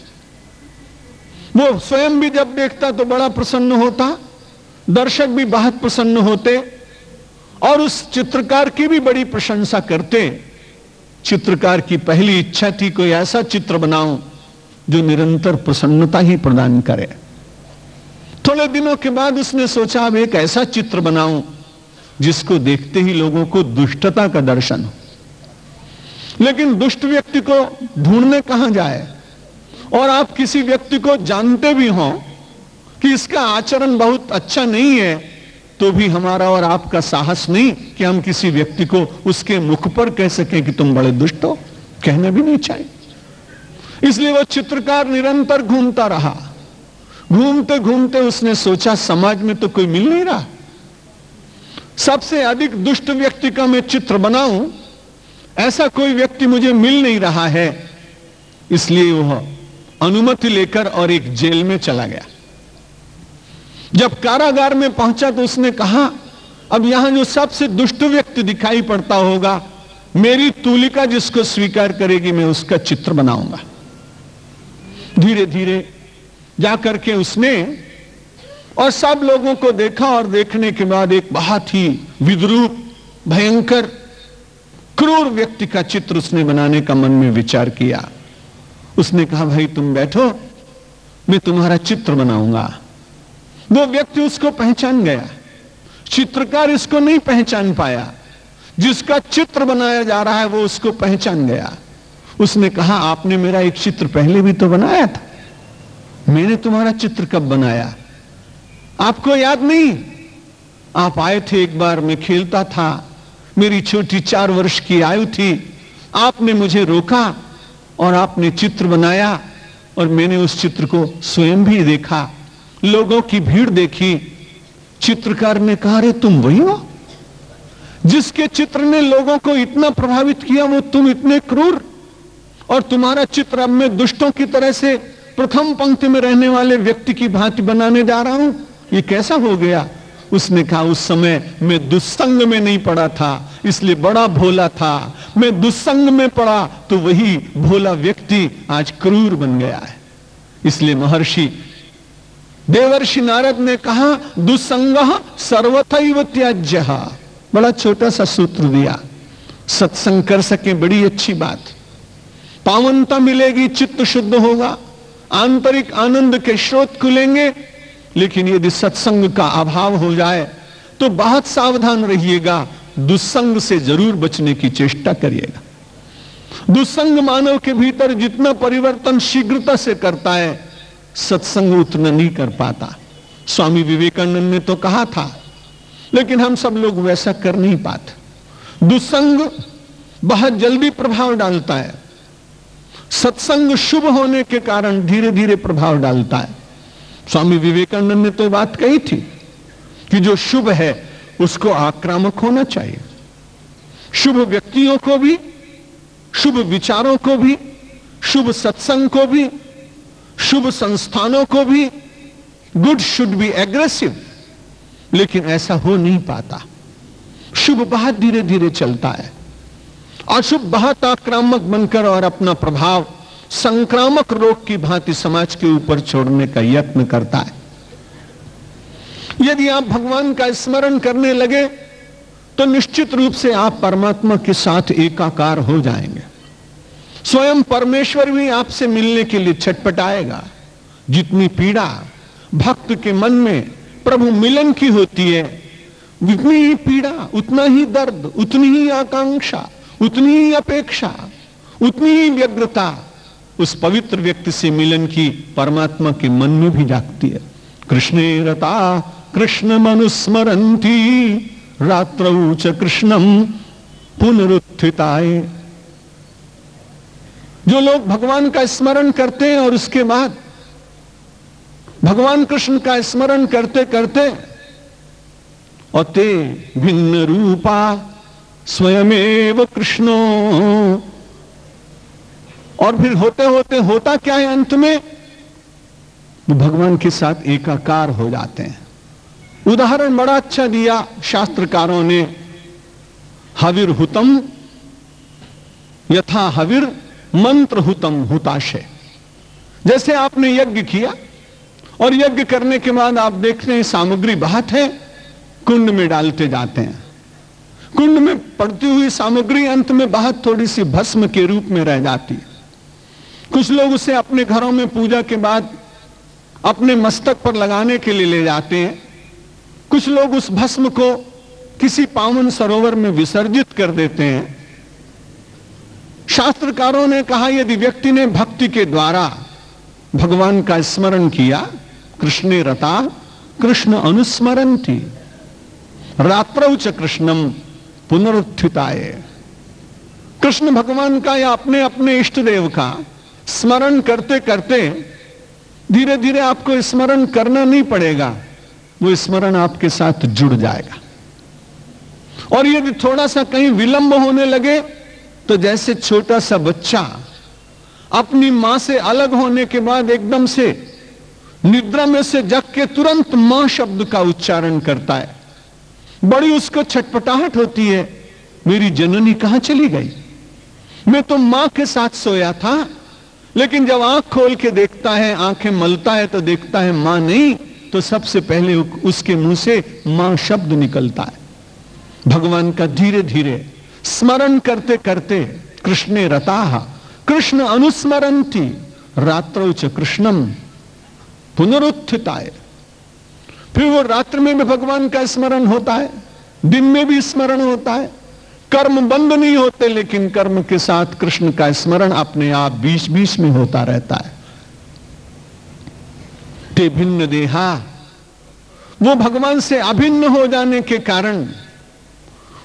वो स्वयं भी जब देखता तो बड़ा प्रसन्न होता, दर्शक भी बहुत प्रसन्न होते और उस चित्रकार की भी बड़ी प्रशंसा करते। चित्रकार की पहली इच्छा थी कोई ऐसा चित्र बनाऊं जो निरंतर प्रसन्नता ही प्रदान करे। थोड़े दिनों के बाद उसने सोचा, अब एक ऐसा चित्र बनाऊं जिसको देखते ही लोगों को दुष्टता का दर्शन हो। लेकिन दुष्ट व्यक्ति को ढूंढने कहां जाए? और आप किसी व्यक्ति को जानते भी हो कि इसका आचरण बहुत अच्छा नहीं है, तो भी हमारा और आपका साहस नहीं कि हम किसी व्यक्ति को उसके मुख पर कह सकें कि तुम बड़े दुष्ट हो। कहना भी नहीं चाहिए। इसलिए वो चित्रकार निरंतर घूमता रहा। घूमते घूमते उसने सोचा, समाज में तो कोई मिल नहीं रहा, सबसे अधिक दुष्ट व्यक्ति का मैं चित्र बनाऊं, ऐसा कोई व्यक्ति मुझे मिल नहीं रहा है। इसलिए वह अनुमति लेकर और एक जेल में चला गया। जब कारागार में पहुंचा तो उसने कहा, अब यहां जो सबसे दुष्ट व्यक्ति दिखाई पड़ता होगा, मेरी तूलिका जिसको स्वीकार करेगी मैं उसका चित्र बनाऊंगा। धीरे धीरे जाकर के उसने और सब लोगों को देखा और देखने के बाद एक बहुत ही विद्रूप, भयंकर, क्रूर व्यक्ति का चित्र उसने बनाने का मन में विचार किया। उसने कहा, भाई तुम बैठो, मैं तुम्हारा चित्र बनाऊंगा। वो व्यक्ति उसको पहचान गया। चित्रकार इसको नहीं पहचान पाया, जिसका चित्र बनाया जा रहा है वो उसको पहचान गया। उसने कहा, आपने मेरा एक चित्र पहले भी तो बनाया था। मैंने तुम्हारा चित्र कब बनाया? आपको याद नहीं? आप आए थे एक बार, मैं खेलता था, मेरी छोटी 4 वर्ष की आयु थी, आपने मुझे रोका और आपने चित्र बनाया और मैंने उस चित्र को स्वयं भी देखा, लोगों की भीड़ देखी। चित्रकार ने कहा, अरे तुम वही हो जिसके चित्र ने लोगों को इतना प्रभावित किया, वो तुम इतने क्रूर, और तुम्हारा चित्र अब मैं दुष्टों की तरह से प्रथम पंक्ति में रहने वाले व्यक्ति की भांति बनाने जा रहा हूं, ये कैसा हो गया? उसने कहा, उस समय मैं दुस्संग में नहीं पड़ा था, इसलिए बड़ा भोला था। मैं दुस्संग में पड़ा तो वही भोला व्यक्ति आज क्रूर बन गया है। इसलिए महर्षि देवर्षि नारद ने कहा, दुस्संगः सर्वथैव त्याज्यः। बड़ा छोटा सा सूत्र दिया, सत्संग कर सके बड़ी अच्छी बात, पावनता मिलेगी, चित्त शुद्ध होगा, आंतरिक आनंद के स्रोत खुलेंगे। लेकिन यदि सत्संग का अभाव हो जाए तो बहुत सावधान रहिएगा, दुस्संग से जरूर बचने की चेष्टा करिएगा। दुस्संग मानव के भीतर जितना परिवर्तन शीघ्रता से करता है, सत्संग उतना नहीं कर पाता। स्वामी विवेकानंद ने तो कहा था, लेकिन हम सब लोग वैसा कर नहीं पाते। दुस्संग बहुत जल्दी प्रभाव डालता है, सत्संग शुभ होने के कारण धीरे धीरे प्रभाव डालता है। स्वामी विवेकानंद ने तो बात कही थी कि जो शुभ है उसको आक्रामक होना चाहिए। शुभ व्यक्तियों को भी, शुभ विचारों को भी, शुभ सत्संग को भी, शुभ संस्थानों को भी, गुड शुड बी एग्रेसिव। लेकिन ऐसा हो नहीं पाता। शुभ बहुत धीरे धीरे चलता है, अशुभ बहुत आक्रामक बनकर और अपना प्रभाव संक्रामक रोग की भांति समाज के ऊपर छोड़ने का यत्न करता है। यदि आप भगवान का स्मरण करने लगे तो निश्चित रूप से आप परमात्मा के साथ एकाकार हो जाएंगे। स्वयं परमेश्वर भी आपसे मिलने के लिए छटपटाएगा। जितनी पीड़ा भक्त के मन में प्रभु मिलन की होती है, उतनी ही पीड़ा, उतना ही दर्द, उतनी ही आकांक्षा, उतनी ही अपेक्षा, उतनी ही व्यग्रता उस पवित्र व्यक्ति से मिलन की परमात्मा के मन में भी जागती है। कृष्णे रता कृष्ण मनुस्मरंती रात्रौ च कृष्णम पुनरुत्थिताय। जो लोग भगवान का स्मरण करते हैं और उसके बाद भगवान कृष्ण का स्मरण करते करते और ते भिन्न रूपा स्वयमेव कृष्णो, और फिर होते होते होता क्या है अंत में, वो भगवान के साथ एकाकार हो जाते हैं। उदाहरण बड़ा अच्छा दिया शास्त्रकारों ने, हविर हुतम यथा हविर मंत्र हुतम हुताशय। जैसे आपने यज्ञ किया और यज्ञ करने के बाद आप देखते हैं सामग्री बहुत है, कुंड में डालते जाते हैं, कुंड में पड़ती हुई सामग्री अंत में बहुत थोड़ी सी भस्म के रूप में रह जाती है। कुछ लोग उसे अपने घरों में पूजा के बाद अपने मस्तक पर लगाने के लिए ले जाते हैं, कुछ लोग उस भस्म को किसी पावन सरोवर में विसर्जित कर देते हैं। शास्त्रकारों ने कहा यदि व्यक्ति ने भक्ति के द्वारा भगवान का स्मरण किया, कृष्णे रता कृष्ण अनुस्मरन्ति रात्रौ च कृष्णम पुनरुत्थिताय। कृष्ण भगवान का या अपने अपने इष्ट देव का स्मरण करते करते धीरे धीरे आपको स्मरण करना नहीं पड़ेगा, वो स्मरण आपके साथ जुड़ जाएगा। और यदि थोड़ा सा कहीं विलंब होने लगे तो जैसे छोटा सा बच्चा अपनी मां से अलग होने के बाद एकदम से निद्रा में से जग के तुरंत मां शब्द का उच्चारण करता है, बड़ी उसको छटपटाहट होती है, मेरी जननी कहां चली गई, मैं तो मां के साथ सोया था। लेकिन जब आंख खोल के देखता है, आंखें मलता है तो देखता है मां नहीं, तो सबसे पहले उसके मुंह से मां शब्द निकलता है। भगवान का धीरे धीरे स्मरण करते करते कृष्णे रताः कृष्ण अनुस्मरन्ति रात्रौ च कृष्णम पुनरुत्थिताय। फिर वो रात्र में भी भगवान का स्मरण होता है, दिन में भी स्मरण होता है, कर्म बंद नहीं होते, लेकिन कर्म के साथ कृष्ण का स्मरण अपने आप बीच बीच में होता रहता है। ते भिन्न देहा, वो भगवान से अभिन्न हो जाने के कारण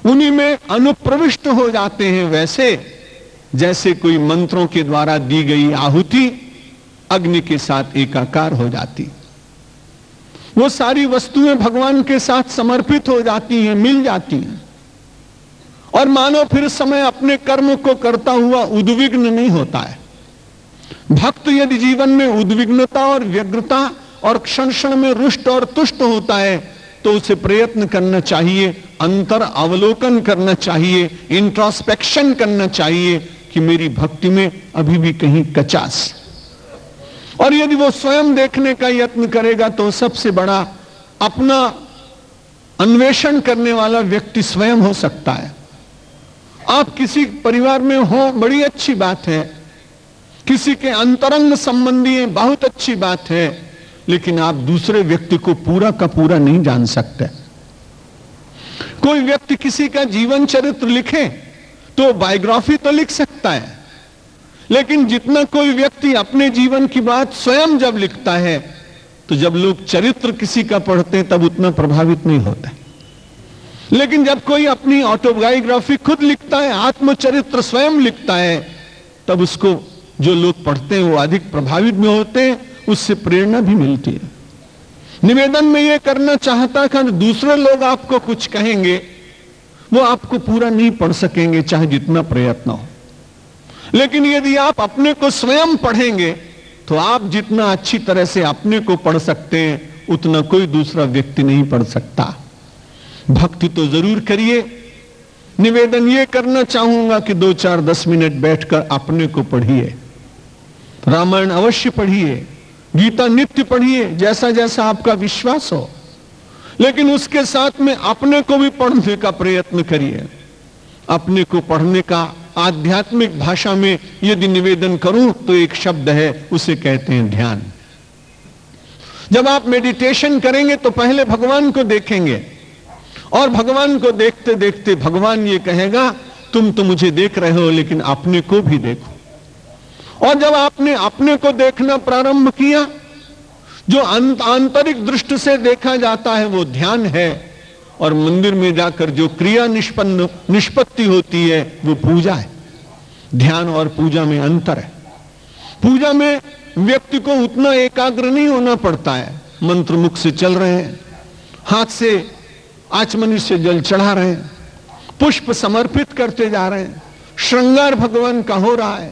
उन्हीं में अनुप्रविष्ट हो जाते हैं, वैसे जैसे कोई मंत्रों के द्वारा दी गई आहुति अग्नि के साथ एकाकार हो जाती। वो सारी वस्तुएं भगवान के साथ समर्पित हो जाती हैं, मिल जाती हैं, और मानो फिर समय अपने कर्म को करता हुआ उद्विग्न नहीं होता है। भक्त यदि जीवन में उद्विग्नता और व्यग्रता और क्षण क्षण में रुष्ट और तुष्ट होता है तो उसे प्रयत्न करना चाहिए, अंतर अवलोकन करना चाहिए, इंट्रोस्पेक्शन करना चाहिए कि मेरी भक्ति में अभी भी कहीं कचास। और यदि वो स्वयं देखने का यत्न करेगा तो सबसे बड़ा अपना अन्वेषण करने वाला व्यक्ति स्वयं हो सकता है। आप किसी परिवार में हो, बड़ी अच्छी बात है, किसी के अंतरंग संबंधी है, बहुत अच्छी बात है, लेकिन आप दूसरे व्यक्ति को पूरा का पूरा नहीं जान सकते। कोई व्यक्ति किसी का जीवन चरित्र लिखे तो बायोग्राफी तो लिख सकता है, लेकिन जितना कोई व्यक्ति अपने जीवन की बात स्वयं जब लिखता है तो जब लोग चरित्र किसी का पढ़ते हैं तब उतना प्रभावित नहीं होता। लेकिन जब कोई अपनी ऑटोबायोग्राफी खुद लिखता है, आत्मचरित्र स्वयं लिखता है, तब उसको जो लोग पढ़ते हैं वो अधिक प्रभावित में होते हैं, उससे प्रेरणा भी मिलती है। निवेदन में यह करना चाहता कि दूसरे लोग आपको कुछ कहेंगे, वो आपको पूरा नहीं पढ़ सकेंगे चाहे जितना प्रयत्न हो। लेकिन यदि आप अपने को स्वयं पढ़ेंगे तो आप जितना अच्छी तरह से अपने को पढ़ सकते हैं उतना कोई दूसरा व्यक्ति नहीं पढ़ सकता। भक्ति तो जरूर करिए। निवेदन ये करना चाहूंगा कि 2-4-10 मिनट बैठकर अपने को पढ़िए, रामायण अवश्य पढ़िए, गीता नित्य पढ़िए, जैसा जैसा आपका विश्वास हो, लेकिन उसके साथ में अपने को भी पढ़ने का प्रयत्न करिए। अपने को पढ़ने का आध्यात्मिक भाषा में यदि निवेदन करूं तो एक शब्द है, उसे कहते हैं ध्यान। जब आप मेडिटेशन करेंगे तो पहले भगवान को देखेंगे और भगवान को देखते देखते भगवान ये कहेगा, तुम तो मुझे देख रहे हो लेकिन अपने को भी देखो। और जब आपने अपने को देखना प्रारंभ किया, जो आंतरिक दृष्टि से देखा जाता है वो ध्यान है, और मंदिर में जाकर जो क्रिया निष्पत्ति होती है वो पूजा है। ध्यान और पूजा में अंतर है। पूजा में व्यक्ति को उतना एकाग्र नहीं होना पड़ता है। मंत्र मुख से चल रहे हैं, हाथ से आचमनी से जल चढ़ा रहे हैं, पुष्प समर्पित करते जा रहे हैं, श्रृंगार भगवान का हो रहा है,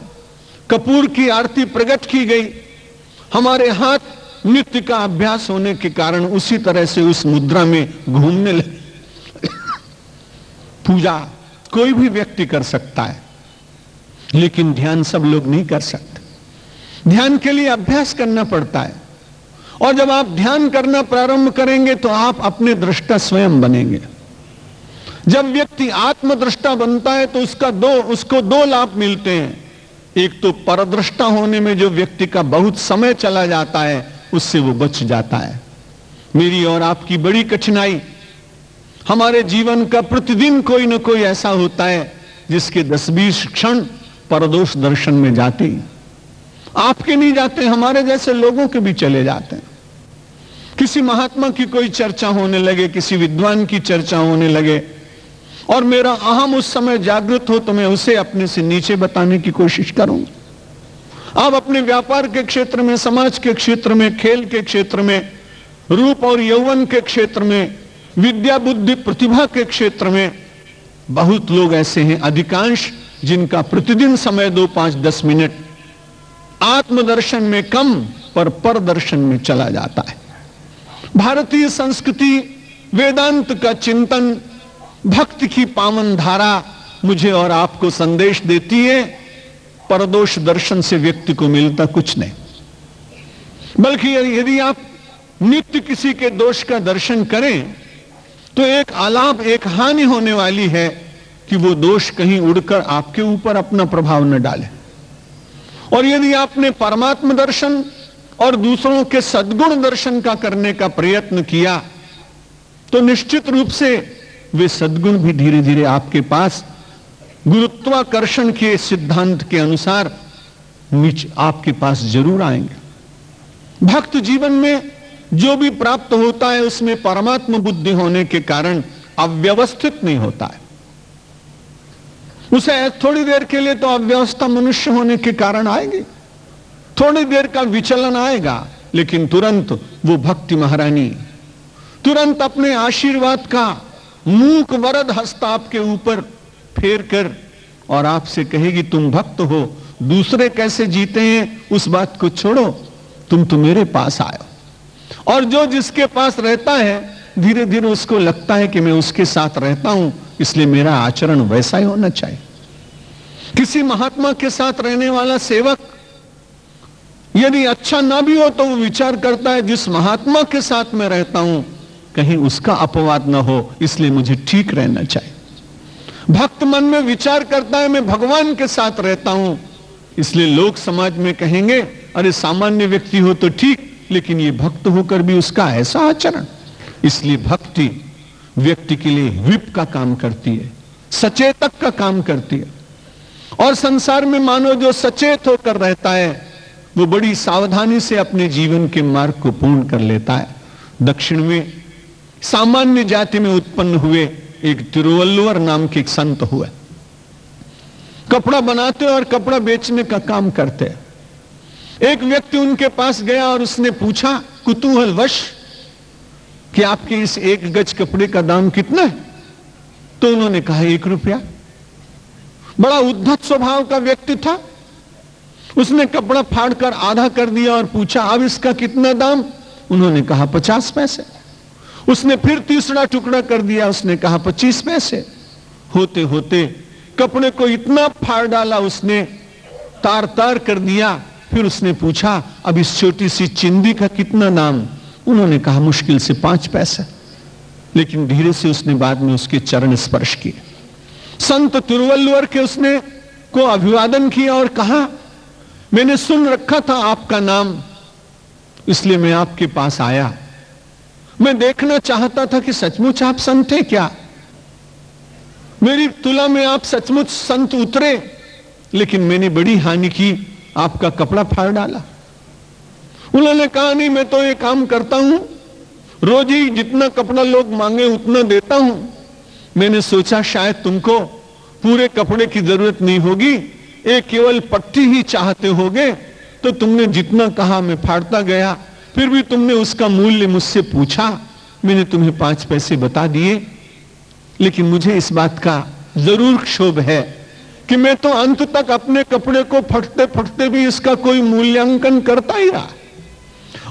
कपूर की आरती प्रकट की गई, हमारे हाथ नित्य का अभ्यास होने के कारण उसी तरह से उस मुद्रा में घूमने लगे। पूजा कोई भी व्यक्ति कर सकता है, लेकिन ध्यान सब लोग नहीं कर सकते। ध्यान के लिए अभ्यास करना पड़ता है, और जब आप ध्यान करना प्रारंभ करेंगे तो आप अपने दृष्टा स्वयं बनेंगे। जब व्यक्ति आत्मदृष्टा बनता है तो उसको दो लाभ मिलते हैं। एक तो परदृष्टा होने में जो व्यक्ति का बहुत समय चला जाता है उससे वो बच जाता है। मेरी और आपकी बड़ी कठिनाई, हमारे जीवन का प्रतिदिन कोई ना कोई ऐसा होता है जिसके 10-20 क्षण परदोष दर्शन में जाते ही, आपके नहीं जाते, हमारे जैसे लोगों के भी चले जाते हैं। किसी महात्मा की कोई चर्चा होने लगे, किसी विद्वान की चर्चा होने लगे, और मेरा अहम उस समय जागृत हो तो मैं उसे अपने से नीचे बताने की कोशिश करूंगा। आप अपने व्यापार के क्षेत्र में, समाज के क्षेत्र में, खेल के क्षेत्र में, रूप और यौवन के क्षेत्र में, विद्या बुद्धि प्रतिभा के क्षेत्र में बहुत लोग ऐसे हैं, अधिकांश जिनका प्रतिदिन समय 2, 5, 10 मिनट आत्मदर्शन में कम पर परदर्शन में चला जाता है। भारतीय संस्कृति, वेदांत का चिंतन, भक्ति की पावन धारा मुझे और आपको संदेश देती है, परदोष दर्शन से व्यक्ति को मिलता कुछ नहीं, बल्कि यदि आप नित्य किसी के दोष का दर्शन करें तो एक अलाभ, एक हानि होने वाली है कि वो दोष कहीं उड़कर आपके ऊपर अपना प्रभाव न डाले। और यदि आपने परमात्म दर्शन और दूसरों के सद्गुण दर्शन का करने का प्रयत्न किया तो निश्चित रूप से वे सद्गुण भी धीरे धीरे आपके पास गुरुत्वाकर्षण के सिद्धांत के अनुसार नीचे आपके पास जरूर आएंगे। भक्त जीवन में जो भी प्राप्त होता है उसमें परमात्म बुद्धि होने के कारण अव्यवस्थित नहीं होता है। उसे थोड़ी देर के लिए तो अव्यवस्था मनुष्य होने के कारण आएगी, थोड़ी देर का विचलन आएगा, लेकिन तुरंत वो भक्ति महारानी तुरंत अपने आशीर्वाद का मूक वरद हस्त आपके ऊपर फेर कर और आपसे कहेगी, तुम भक्त हो, दूसरे कैसे जीते हैं उस बात को छोड़ो, तुम तो मेरे पास आए। और जो जिसके पास रहता है धीरे धीरे उसको लगता है कि मैं उसके साथ रहता हूं, इसलिए मेरा आचरण वैसा ही होना चाहिए। किसी महात्मा के साथ रहने वाला सेवक यदि अच्छा ना भी हो तो वो विचार करता है, जिस महात्मा के साथ मैं रहता हूं कहीं उसका अपवाद ना हो, इसलिए मुझे ठीक रहना चाहिए। भक्त मन में विचार करता है, मैं भगवान के साथ रहता हूं, इसलिए लोग समाज में कहेंगे, अरे सामान्य व्यक्ति हो तो ठीक, लेकिन ये भक्त होकर भी उसका ऐसा आचरण। इसलिए भक्ति व्यक्ति के लिए विप का काम करती है, सचेतक का काम करती है। और संसार में मानो जो सचेत होकर रहता है वो बड़ी सावधानी से अपने जीवन के मार्ग को पूर्ण कर लेता है। दक्षिण में सामान्य जाति में उत्पन्न हुए एक तिरुवल्लुवर नाम के एक संत हुए, कपड़ा बनाते और कपड़ा बेचने का काम करते। एक व्यक्ति उनके पास गया और उसने पूछा कुतूहलवश कि आपके इस 1 गज कपड़े का दाम कितना है? तो उन्होंने कहा 1 रुपया। बड़ा उद्धत स्वभाव का व्यक्ति था, उसने कपड़ा फाड़कर आधा कर दिया और पूछा, अब इसका कितना दाम? उन्होंने कहा 50 पैसे। उसने फिर तीसरा टुकड़ा कर दिया, उसने कहा 25 पैसे। होते होते कपड़े को इतना फाड़ डाला उसने, तार तार कर दिया। फिर उसने पूछा, अब इस छोटी सी चिंदी का कितना दाम? उन्होंने कहा मुश्किल से 5 पैसे। लेकिन धीरे से उसने बाद में उसके चरण स्पर्श किए, संत तिरुवल्लुवर के उसने को अभिवादन किया और कहा, मैंने सुन रखा था आपका नाम, इसलिए मैं आपके पास आया। मैं देखना चाहता था कि सचमुच आप संत हैं क्या, मेरी तुला में आप सचमुच संत उतरे, लेकिन मैंने बड़ी हानि की, आपका कपड़ा फाड़ डाला। उन्होंने कहा नहीं, मैं तो ये काम करता हूं, रोज ही जितना कपड़ा लोग मांगे उतना देता हूं। मैंने सोचा शायद तुमको पूरे कपड़े की जरूरत नहीं होगी, एक केवल पट्टी ही चाहते होगे, तो तुमने जितना कहा मैं फाड़ता गया। फिर भी तुमने उसका मूल्य मुझसे पूछा, मैंने तुम्हें 5 पैसे बता दिए। लेकिन मुझे इस बात का जरूर क्षोभ है कि मैं तो अंत तक अपने कपड़े को फटते फटते भी इसका कोई मूल्यांकन करता ही रहा,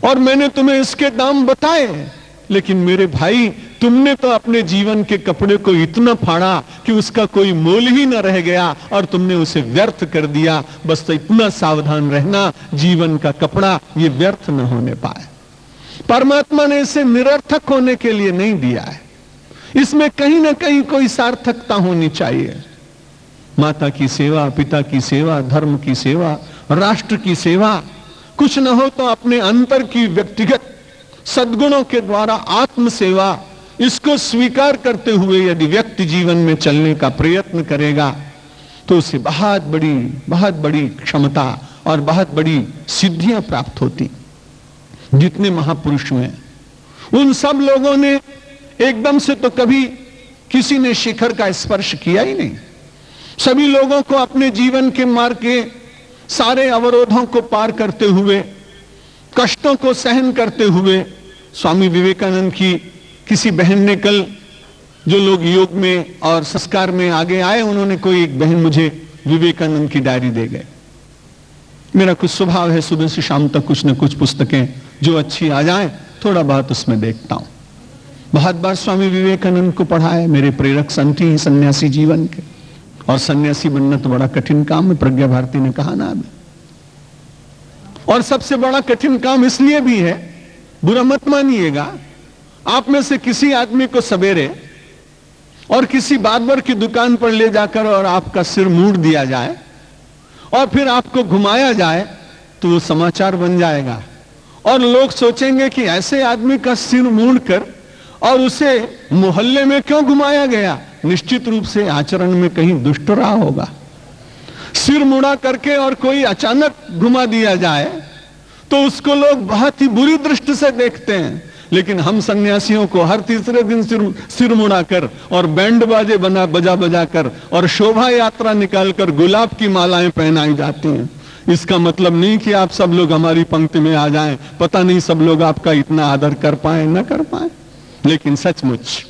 और मैंने तुम्हें इसके दाम बताए। लेकिन मेरे भाई, तुमने तो अपने जीवन के कपड़े को इतना फाड़ा कि उसका कोई मोल ही न रह गया, और तुमने उसे व्यर्थ कर दिया। बस तो इतना सावधान रहना, जीवन का कपड़ा ये व्यर्थ न होने पाए। परमात्मा ने इसे निरर्थक होने के लिए नहीं दिया है, इसमें कहीं ना कहीं कोई सार्थकता होनी चाहिए। माता की सेवा, पिता की सेवा, धर्म की सेवा, राष्ट्र की सेवा, कुछ न हो तो अपने अंतर की व्यक्तिगत सद्गुणों के द्वारा आत्म सेवा, इसको स्वीकार करते हुए यदि व्यक्ति जीवन में चलने का प्रयत्न करेगा तो उसे बहुत बड़ी क्षमता और बहुत बड़ी सिद्धियां प्राप्त होती। जितने महापुरुष हुए उन सब लोगों ने एकदम से तो कभी किसी ने शिखर का स्पर्श किया ही नहीं। सभी लोगों को अपने जीवन के मार्ग के सारे अवरोधों को पार करते हुए, कष्टों को सहन करते हुए, स्वामी विवेकानंद की किसी बहन ने कल, जो लोग योग में और संस्कार में आगे आए, उन्होंने कोई एक बहन मुझे विवेकानंद की डायरी दे गए। मेरा कुछ स्वभाव है सुबह से शाम तक कुछ न कुछ पुस्तकें जो अच्छी आ जाएं थोड़ा बहुत उसमें देखता हूं। बहुत बार स्वामी विवेकानंद को पढ़ा है, मेरे प्रेरक संत ही सन्यासी जीवन के, और सन्यासी बनना तो बड़ा कठिन काम है, प्रज्ञा भारती ने कहा ना अभी। और सबसे बड़ा कठिन काम इसलिए भी है, बुरा मत मानिएगा, आप में से किसी आदमी को सवेरे और किसी बार्बर की दुकान पर ले जाकर और आपका सिर मूड़ दिया जाए और फिर आपको घुमाया जाए तो वो समाचार बन जाएगा, और लोग सोचेंगे कि ऐसे आदमी का सिर मूड़कर और उसे मोहल्ले में क्यों घुमाया गया, निश्चित रूप से आचरण में कहीं दुष्ट रहा होगा। सिर मुड़ा करके और कोई अचानक घुमा दिया जाए तो उसको लोग बहुत ही बुरी दृष्टि से देखते हैं। लेकिन हम सन्यासियों को हर तीसरे दिन सिर मुड़ाकर और बैंड बाजे बजा कर और शोभा यात्रा निकालकर गुलाब की मालाएं पहनाई जाती हैं। इसका मतलब नहीं कि आप सब लोग हमारी पंक्ति में आ जाएं, पता नहीं सब लोग आपका इतना आदर कर पाए न कर पाए, लेकिन सचमुच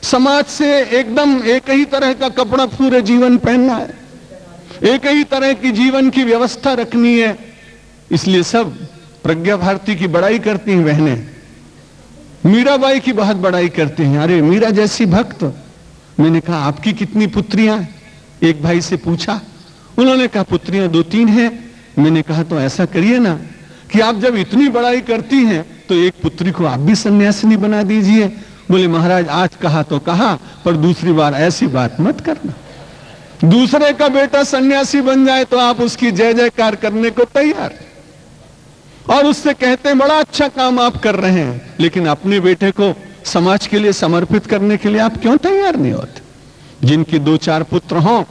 समाज से एकदम एक ही तरह का कपड़ा पूरे जीवन पहनना है, एक ही तरह की जीवन की व्यवस्था रखनी है। इसलिए सब प्रज्ञा भारती की बड़ाई करती हैं बहनें, मीराबाई की बहुत बड़ाई करते हैं, अरे मीरा जैसी भक्त। मैंने कहा आपकी कितनी पुत्रियां हैं? एक भाई से पूछा, उन्होंने कहा पुत्रियां 2-3 हैं। मैंने कहा तो ऐसा करिए ना कि आप जब इतनी बड़ाई करती हैं तो एक पुत्री को आप भी सन्यासिनी बना दीजिए। बोले महाराज आज कहा तो कहा, पर दूसरी बार ऐसी बात मत करना। दूसरे का बेटा सन्यासी बन जाए तो आप उसकी जय जयकार करने को तैयार और उससे कहते हैं बड़ा अच्छा काम आप कर रहे हैं, लेकिन अपने बेटे को समाज के लिए समर्पित करने के लिए आप क्यों तैयार नहीं होते? जिनकी 2-4 पुत्र हों,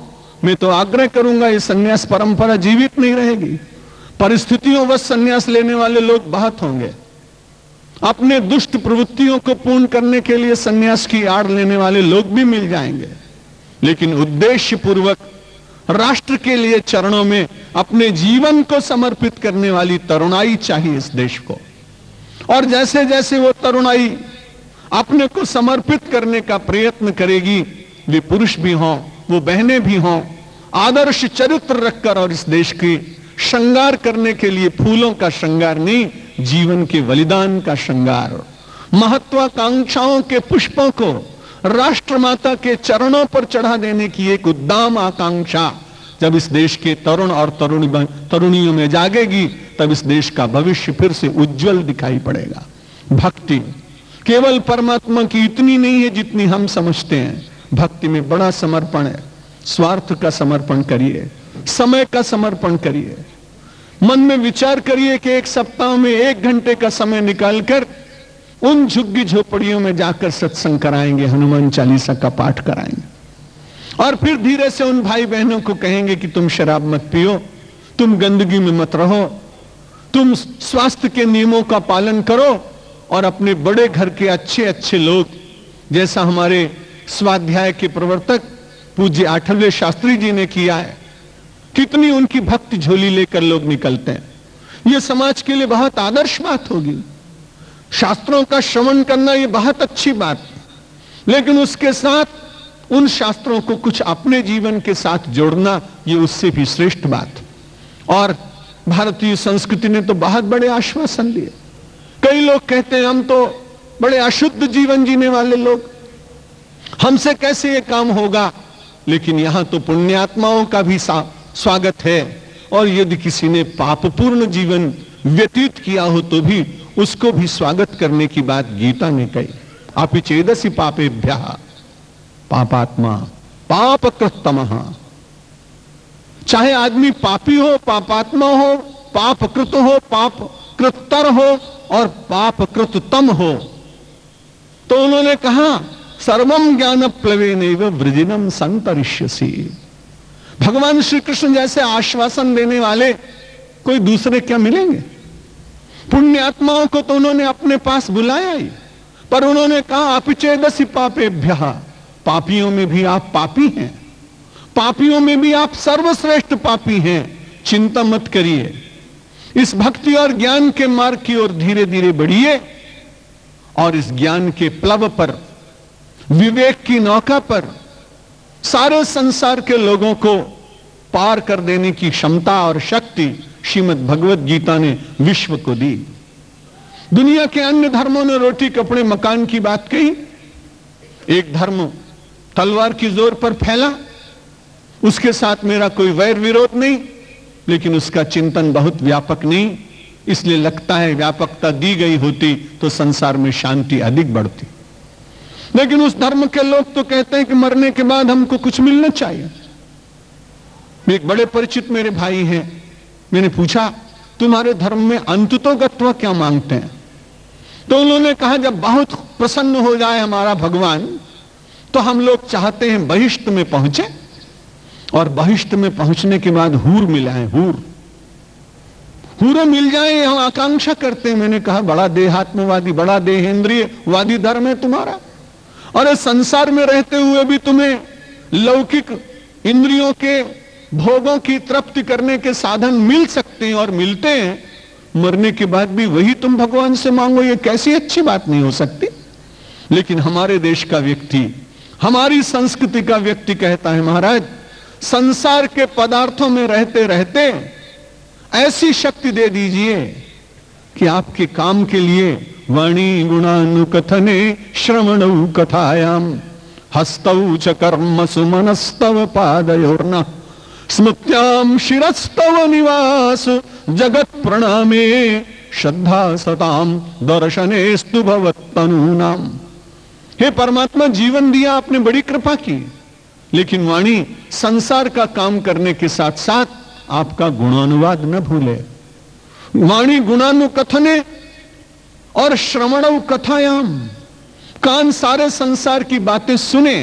मैं तो आग्रह करूंगा ये सन्यास परंपरा जीवित नहीं रहेगी। परिस्थितियों वश सन्यास लेने वाले लोग बहुत होंगे, अपने दुष्ट प्रवृत्तियों को पूर्ण करने के लिए सन्यास की आड़ लेने वाले लोग भी मिल जाएंगे, लेकिन उद्देश्य पूर्वक राष्ट्र के लिए चरणों में अपने जीवन को समर्पित करने वाली तरुणाई चाहिए इस देश को। और जैसे जैसे वो तरुणाई अपने को समर्पित करने का प्रयत्न करेगी, वे पुरुष भी हों, वो बहनें भी हों, आदर्श चरित्र रखकर और इस देश की श्रृंगार करने के लिए फूलों का श्रृंगार नहीं, जीवन के बलिदान का श्रृंगार, महत्वाकांक्षाओं के पुष्पों को राष्ट्र माता के चरणों पर चढ़ा देने की एक उद्दाम आकांक्षा जब इस देश के तरुण और तरुणियों में जागेगी, तब इस देश का भविष्य फिर से उज्जवल दिखाई पड़ेगा। भक्ति केवल परमात्मा की इतनी नहीं है जितनी हम समझते हैं। भक्ति में बड़ा समर्पण है, स्वार्थ का समर्पण करिए, समय का समर्पण करिए, मन में विचार करिए कि एक सप्ताह में 1 घंटे का समय निकालकर उन झुग्गी झोपड़ियों में जाकर सत्संग कराएंगे, हनुमान चालीसा का पाठ कराएंगे, और फिर धीरे से उन भाई बहनों को कहेंगे कि तुम शराब मत पियो, तुम गंदगी में मत रहो, तुम स्वास्थ्य के नियमों का पालन करो, और अपने बड़े घर के अच्छे अच्छे लोग, जैसा हमारे स्वाध्याय के प्रवर्तक पूज्य आठवले शास्त्री जी ने किया है, कितनी उनकी भक्ति झोली लेकर लोग निकलते हैं। यह समाज के लिए बहुत आदर्श बात होगी। शास्त्रों का श्रवण करना यह बहुत अच्छी बात, लेकिन उसके साथ उन शास्त्रों को कुछ अपने जीवन के साथ जोड़ना, यह उससे भी श्रेष्ठ बात। और भारतीय संस्कृति ने तो बहुत बड़े आश्वासन लिए। कई लोग कहते हैं हम तो बड़े अशुद्ध जीवन जीने वाले लोग, हमसे कैसे ये काम होगा, लेकिन यहां तो पुण्यात्माओं का भी स्वागत है, और यदि किसी ने पापपूर्ण जीवन व्यतीत किया हो तो भी उसको भी स्वागत करने की बात गीता ने कही। अपि चेदसि पापेभ्यः पापात्मा पापकृततमः। चाहे आदमी पापी हो, पापात्मा हो, पापकृत हो, पापकृतर हो और पापकृततम हो, तो उन्होंने कहा सर्वम ज्ञान प्लवेनैव वृजिनम संतरिष्यसि। भगवान श्री कृष्ण जैसे आश्वासन देने वाले कोई दूसरे क्या मिलेंगे? पुण्यात्माओं को तो उन्होंने अपने पास बुलाया ही, पर उन्होंने कहा अपि चेदसि पापेभ्यः, पापियों में भी आप पापी हैं, पापियों में भी आप सर्वश्रेष्ठ पापी हैं, चिंता मत करिए, इस भक्ति और ज्ञान के मार्ग की ओर धीरे धीरे बढ़िए, और इस ज्ञान के प्लव पर, विवेक की नौका पर सारे संसार के लोगों को पार कर देने की क्षमता और शक्ति श्रीमद् भगवत गीता ने विश्व को दी। दुनिया के अन्य धर्मों ने रोटी कपड़े मकान की बात कही, एक धर्म तलवार की जोर पर फैला, उसके साथ मेरा कोई वैर विरोध नहीं, लेकिन उसका चिंतन बहुत व्यापक नहीं, इसलिए लगता है व्यापकता दी गई होती तो संसार में शांति अधिक बढ़ती। लेकिन उस धर्म के लोग तो कहते हैं कि मरने के बाद हमको कुछ मिलना चाहिए। एक बड़े परिचित मेरे भाई हैं, मैंने पूछा तुम्हारे धर्म में अंततोगत्व क्या मांगते हैं? तो उन्होंने कहा जब बहुत प्रसन्न हो जाए हमारा भगवान, तो हम लोग चाहते हैं बहिष्ठ में पहुंचे, और बहिष्ठ में पहुंचने के बाद हूर मिलाएं, हूर मिल जाए, हम आकांक्षा करते हैं। मैंने कहा बड़ा देहात्मवादी, बड़ा देहेंद्रियवादी धर्म है तुम्हारा, और संसार में रहते हुए भी तुम्हें लौकिक इंद्रियों के भोगों की तृप्ति करने के साधन मिल सकते हैं और मिलते हैं, मरने के बाद भी वही तुम भगवान से मांगो, ये कैसी अच्छी बात नहीं हो सकती। लेकिन हमारे देश का व्यक्ति, हमारी संस्कृति का व्यक्ति कहता है महाराज संसार के पदार्थों में रहते रहते ऐसी शक्ति दे दीजिए कि आपके काम के लिए वाणी गुणानुकथने श्रवणौ कथायाम हस्तौ च कर्मसु मनस्तव पादयोर्न स्मृत्याम शिरस्तव निवास जगत प्रणामे श्रद्धा सताम दर्शनेस्तु भवत्तनूनाम। हे परमात्मा, जीवन दिया आपने, बड़ी कृपा की, लेकिन वाणी संसार का काम करने के साथ साथ आपका गुणानुवाद न भूले। वाणी गुणानुकथने और श्रवणौ कथायाम, कान सारे संसार की बातें सुने,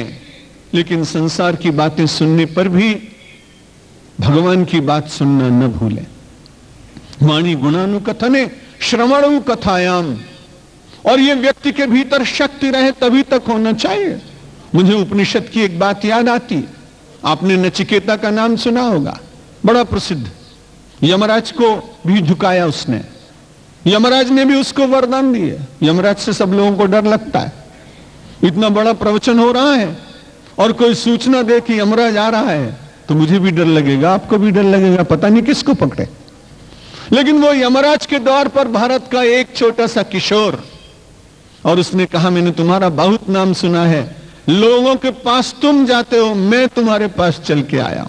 लेकिन संसार की बातें सुनने पर भी भगवान की बात सुनना न भूले। वाणी गुणानुकथने श्रवणौ कथायाम, और यह व्यक्ति के भीतर शक्ति रहे तभी तक होना चाहिए। मुझे उपनिषद की एक बात याद आती, आपने नचिकेता का नाम सुना होगा, बड़ा प्रसिद्ध, यमराज को भी झुकाया उसने, यमराज ने भी उसको वरदान दिए। यमराज से सब लोगों को डर लगता है, इतना बड़ा प्रवचन हो रहा है और कोई सूचना दे कि यमराज आ रहा है तो मुझे भी डर लगेगा, आपको भी डर लगेगा, पता नहीं किसको पकड़े। लेकिन वो यमराज के द्वार पर भारत का एक छोटा सा किशोर, और उसने कहा मैंने तुम्हारा बहुत नाम सुना है, लोगों के पास तुम जाते हो, मैं तुम्हारे पास चल के आया।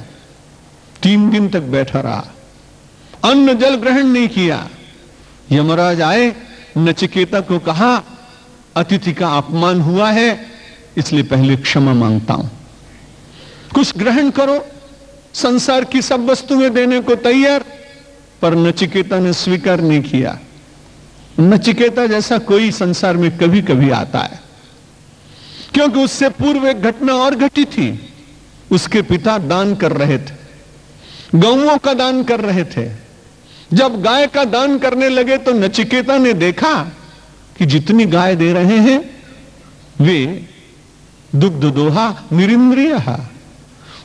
3 दिन तक बैठा रहा, अन्न जल ग्रहण नहीं किया। यमराज आए, नचिकेता को कहा अतिथि का अपमान हुआ है, इसलिए पहले क्षमा मांगता हूं, कुछ ग्रहण करो। संसार की सब वस्तुएं देने को तैयार, पर नचिकेता ने स्वीकार नहीं किया। नचिकेता जैसा कोई संसार में कभी कभी आता है, क्योंकि उससे पूर्व एक घटना और घटी थी। उसके पिता दान कर रहे थे, गौओं का दान कर रहे थे। जब गाय का दान करने लगे तो नचिकेता ने देखा कि जितनी गाय दे रहे हैं वे दुग्ध दोहा निरिंद्रिय,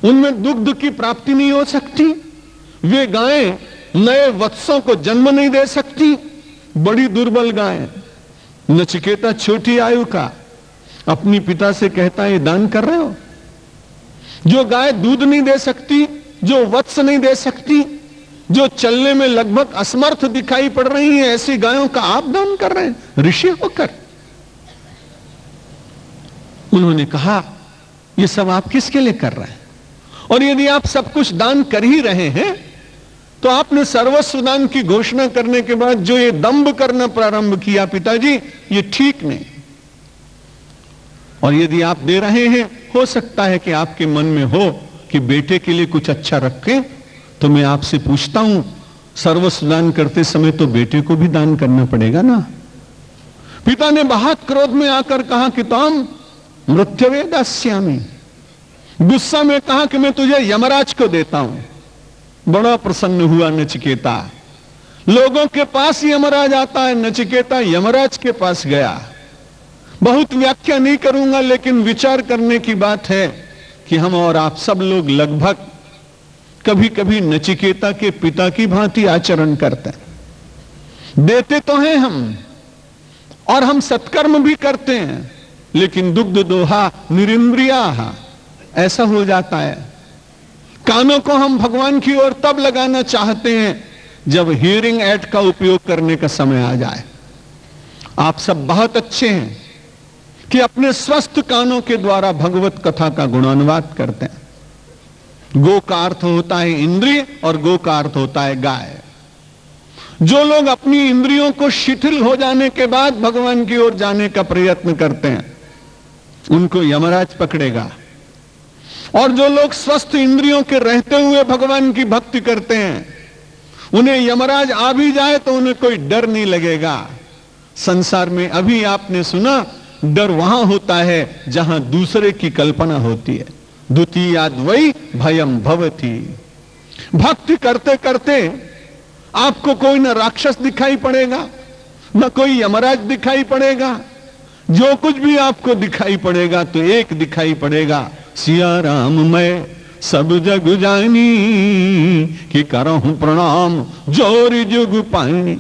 उनमें दुग्ध की प्राप्ति नहीं हो सकती। वे गायें नए वत्सों को जन्म नहीं दे सकती, बड़ी दुर्बल गाय। नचिकेता छोटी आयु का अपनी पिता से कहता है, दान कर रहे हो? जो गाय दूध नहीं दे सकती, जो वत्स नहीं दे सकती, जो चलने में लगभग असमर्थ दिखाई पड़ रही है, ऐसी गायों का आप दान कर रहे हैं ऋषि होकर। उन्होंने कहा, यह सब आप किसके लिए कर रहे हैं? और यदि आप सब कुछ दान कर ही रहे हैं तो आपने सर्वस्व दान की घोषणा करने के बाद जो ये दंभ करना प्रारंभ किया पिताजी, ये ठीक नहीं। और यदि आप दे रहे हैं, हो सकता है कि आपके मन में हो कि बेटे के लिए कुछ अच्छा रखें, तो मैं आपसे पूछता हूं, सर्वस्व दान करते समय तो बेटे को भी दान करना पड़ेगा ना। पिता ने बहुत क्रोध में आकर कहा कि तुम मृत्युवे दास्यामि, गुस्सा में कहा कि मैं तुझे यमराज को देता हूं। बड़ा प्रसन्न हुआ नचिकेता। लोगों के पास यमराज आता है, नचिकेता यमराज के पास गया। बहुत व्याख्या नहीं करूंगा, लेकिन विचार करने की बात है कि हम और आप सब लोग लगभग कभी कभी नचिकेता के पिता की भांति आचरण करते हैं। देते तो हैं हम, और हम सत्कर्म भी करते हैं, लेकिन दुग्ध दोहा निरिंद्रिया ऐसा हो जाता है। कानों को हम भगवान की ओर तब लगाना चाहते हैं जब हियरिंग एड का उपयोग करने का समय आ जाए। आप सब बहुत अच्छे हैं कि अपने स्वस्थ कानों के द्वारा भगवत कथा का गुणानुवाद करते हैं। गो का अर्थ होता है इंद्रिय और गो का अर्थ होता है गाय। जो लोग अपनी इंद्रियों को शिथिल हो जाने के बाद भगवान की ओर जाने का प्रयत्न करते हैं, उनको यमराज पकड़ेगा। और जो लोग स्वस्थ इंद्रियों के रहते हुए भगवान की भक्ति करते हैं, उन्हें यमराज आ भी जाए तो उन्हें कोई डर नहीं लगेगा। संसार में अभी आपने सुना, डर वहां होता है जहां दूसरे की कल्पना होती है। द्वितीयाद्वै भयम भवति। भक्ति करते करते आपको कोई न राक्षस दिखाई पड़ेगा, न कोई यमराज दिखाई पड़ेगा। जो कुछ भी आपको दिखाई पड़ेगा तो एक दिखाई पड़ेगा, सिया राम मैं सब जग जानी कि करहूं प्रणाम जोर जुग पानी।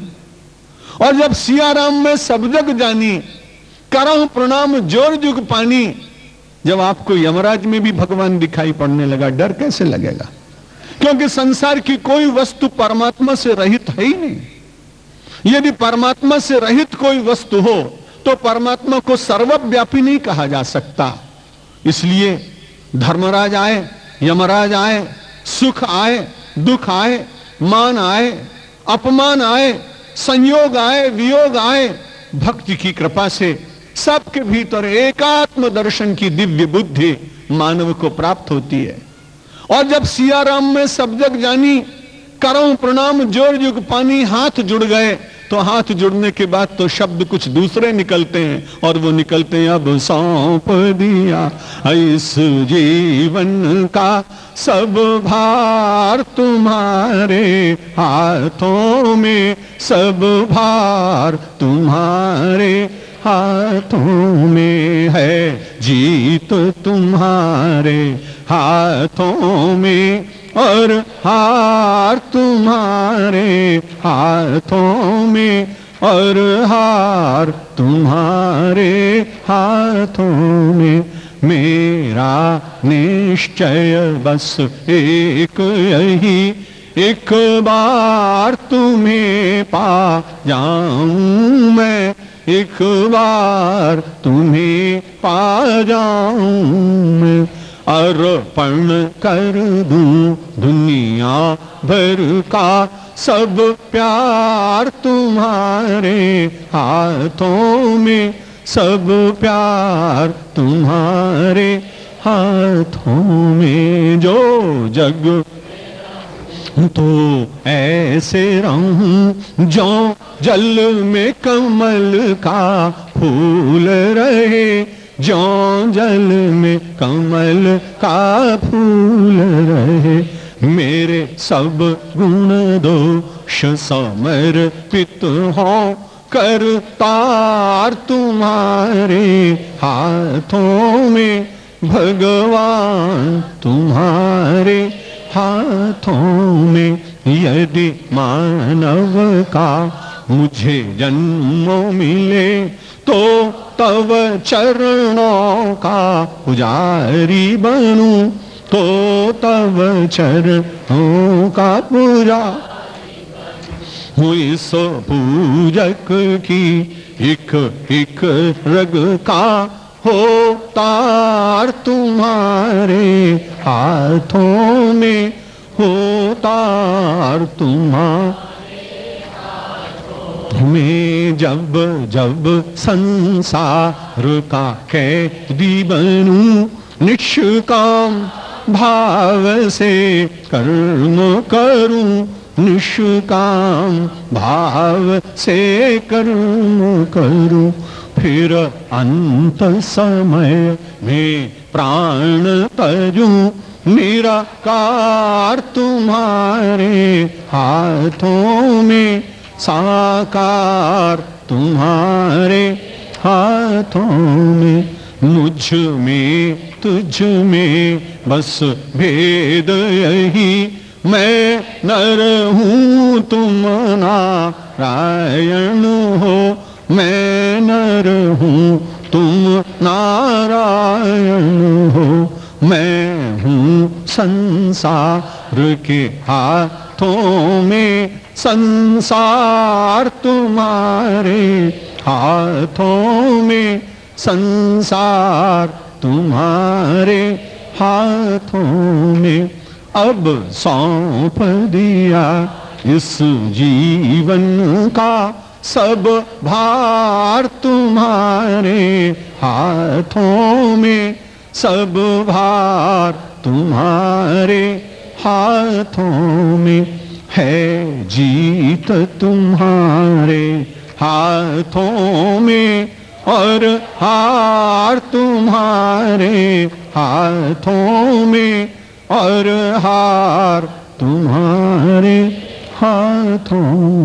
और जब सिया राम मैं सब जग जानी करहूं प्रणाम जोर जुग पानी, जब आपको यमराज में भी भगवान दिखाई पड़ने लगा, डर कैसे लगेगा? क्योंकि संसार की कोई वस्तु परमात्मा से रहित है ही नहीं। यदि परमात्मा से रहित कोई वस्तु हो तो परमात्मा को सर्वव्यापी नहीं कहा जा सकता। इसलिए धर्मराज आए, यमराज आए, सुख आए, दुख आए, मान आए, अपमान आए, संयोग आए, वियोग आए, भक्ति की कृपा से सबके भीतर एकात्म दर्शन की दिव्य बुद्धि मानव को प्राप्त होती है। और जब सिया राम में सब जग जानी करऊं प्रणाम जोर जुग पानी हाथ जुड़ गए, तो हाथ जुड़ने के बाद तो शब्द कुछ दूसरे निकलते हैं, और वो निकलते हैं, अब सौंप दिया इस जीवन का सब भार तुम्हारे हाथों में, सब भार तुम्हारे हाथों में है, जीत तुम्हारे हाथों में और हार तुम्हारे हाथों में, और हार तुम्हारे हाथों में। मेरा निश्चय बस एक यही, एक बार तुम्हें पा जाऊं मैं, एक बार तुम्हें पा जाऊं मैं। अर्पण कर दूं दुनिया भर का सब प्यार तुम्हारे हाथों में, सब प्यार तुम्हारे हाथों में। जो जग तो ऐसे रहूं जो जल में कमल का फूल रहे, जो जल में कमल का फूल रहे। मेरे सब गुण दोष समर्पित हो, करतार तुम्हारे हाथों में, भगवान तुम्हारे हाथों में। यदि मानव का मुझे जन्म मिले, तो तव चरणों का पुजारी बनूं, तो तव चरणों का पूजा हुई। सो पूजक की एक एक रग का हो तार तुम्हारे हाथों में, हो तार तुम्हारे हाथों में। जब जब संसार का कैदी बनूं, निष्काम भाव से कर्म करूं, निष्काम भाव से कर्म करूं। फिर अंत समय में प्राण तजूं, निराकार तुम्हारे हाथों में, साकार तुम्हारे हाथों में। मुझ में तुझ में बस भेद यही, मैं नर हूँ तुम नारायण हो, मैं नर हूँ तुम नारायण हो। मैं हूँ संसार के हाथों में, संसार तुम्हारे हाथों में, संसार तुम्हारे हाथों में। अब सौंप दिया इस जीवन का सब भार तुम्हारे हाथों में, सब भार तुम्हारे हाथों में। है जीत तुम्हारे हाथों में, और हार तुम्हारे हाथों में, और हार तुम्हारे हाथों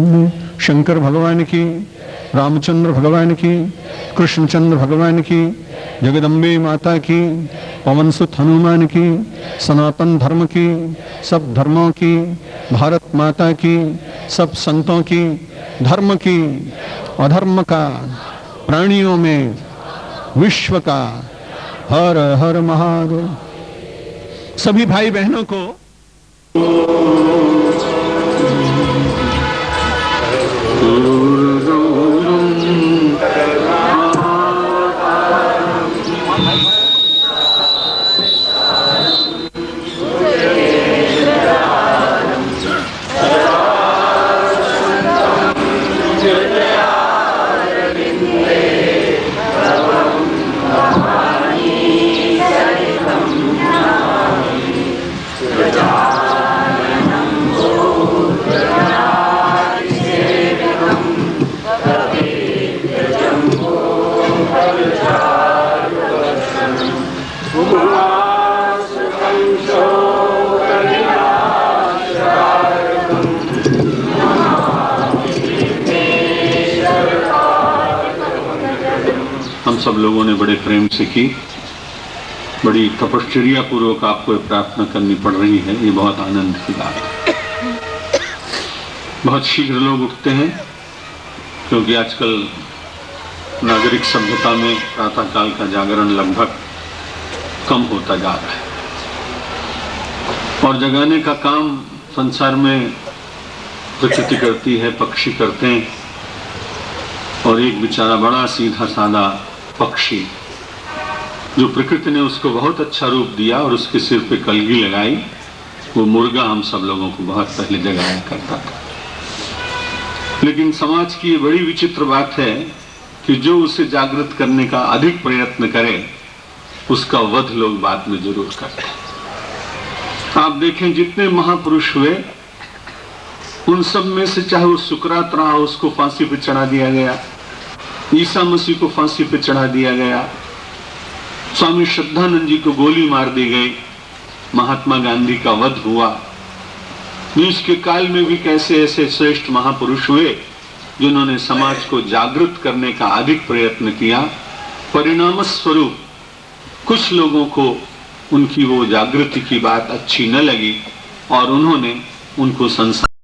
में। शंकर भगवान की, रामचंद्र भगवान की, कृष्णचंद्र भगवान की, जगदम्बे माता की, पवन सुत हनुमान की, सनातन धर्म की, सब धर्मों की, भारत माता की, सब संतों की, धर्म की, अधर्म का, प्राणियों में, विश्व का। हर हर महादेव। सभी भाई बहनों को सब लोगों ने बड़े प्रेम से की, बड़ी तपश्चर्या पूर्वक आपको प्रार्थना करनी पड़ रही है। ये बहुत आनंद की बात है। बहुत शीघ्र लोग उठते हैं, क्योंकि आजकल नागरिक सभ्यता में प्रातःकाल का जागरण लगभग कम होता जा रहा है, और जगाने का काम संसार में प्रकृति करती है, पक्षी करते हैं। और एक बेचारा बड़ा सीधा साधा पक्षी, जो प्रकृति ने उसको बहुत अच्छा रूप दिया और उसके सिर पे कलगी लगाई, वो मुर्गा हम सब लोगों को बहुत पहले जगाया करता था। लेकिन समाज की ये बड़ी विचित्र बात है कि जो उसे जागृत करने का अधिक प्रयत्न करे, उसका वध लोग बाद में जरूर करते हैं। आप देखें, जितने महापुरुष हुए उन सब में से चाहे वो सुकरात रहा, उसको फांसी पे चढ़ा दिया गया, ईसा मसीह को फांसी पे चढ़ा दिया गया, स्वामी श्रद्धानंद जी को गोली मार दी गई, महात्मा गांधी का वध हुआ। नीच के काल में भी कैसे ऐसे श्रेष्ठ महापुरुष हुए जिन्होंने समाज को जागृत करने का अधिक प्रयत्न किया। परिणाम स्वरूप कुछ लोगों को उनकी वो जागृति की बात अच्छी न लगी और उन्होंने उनको संसार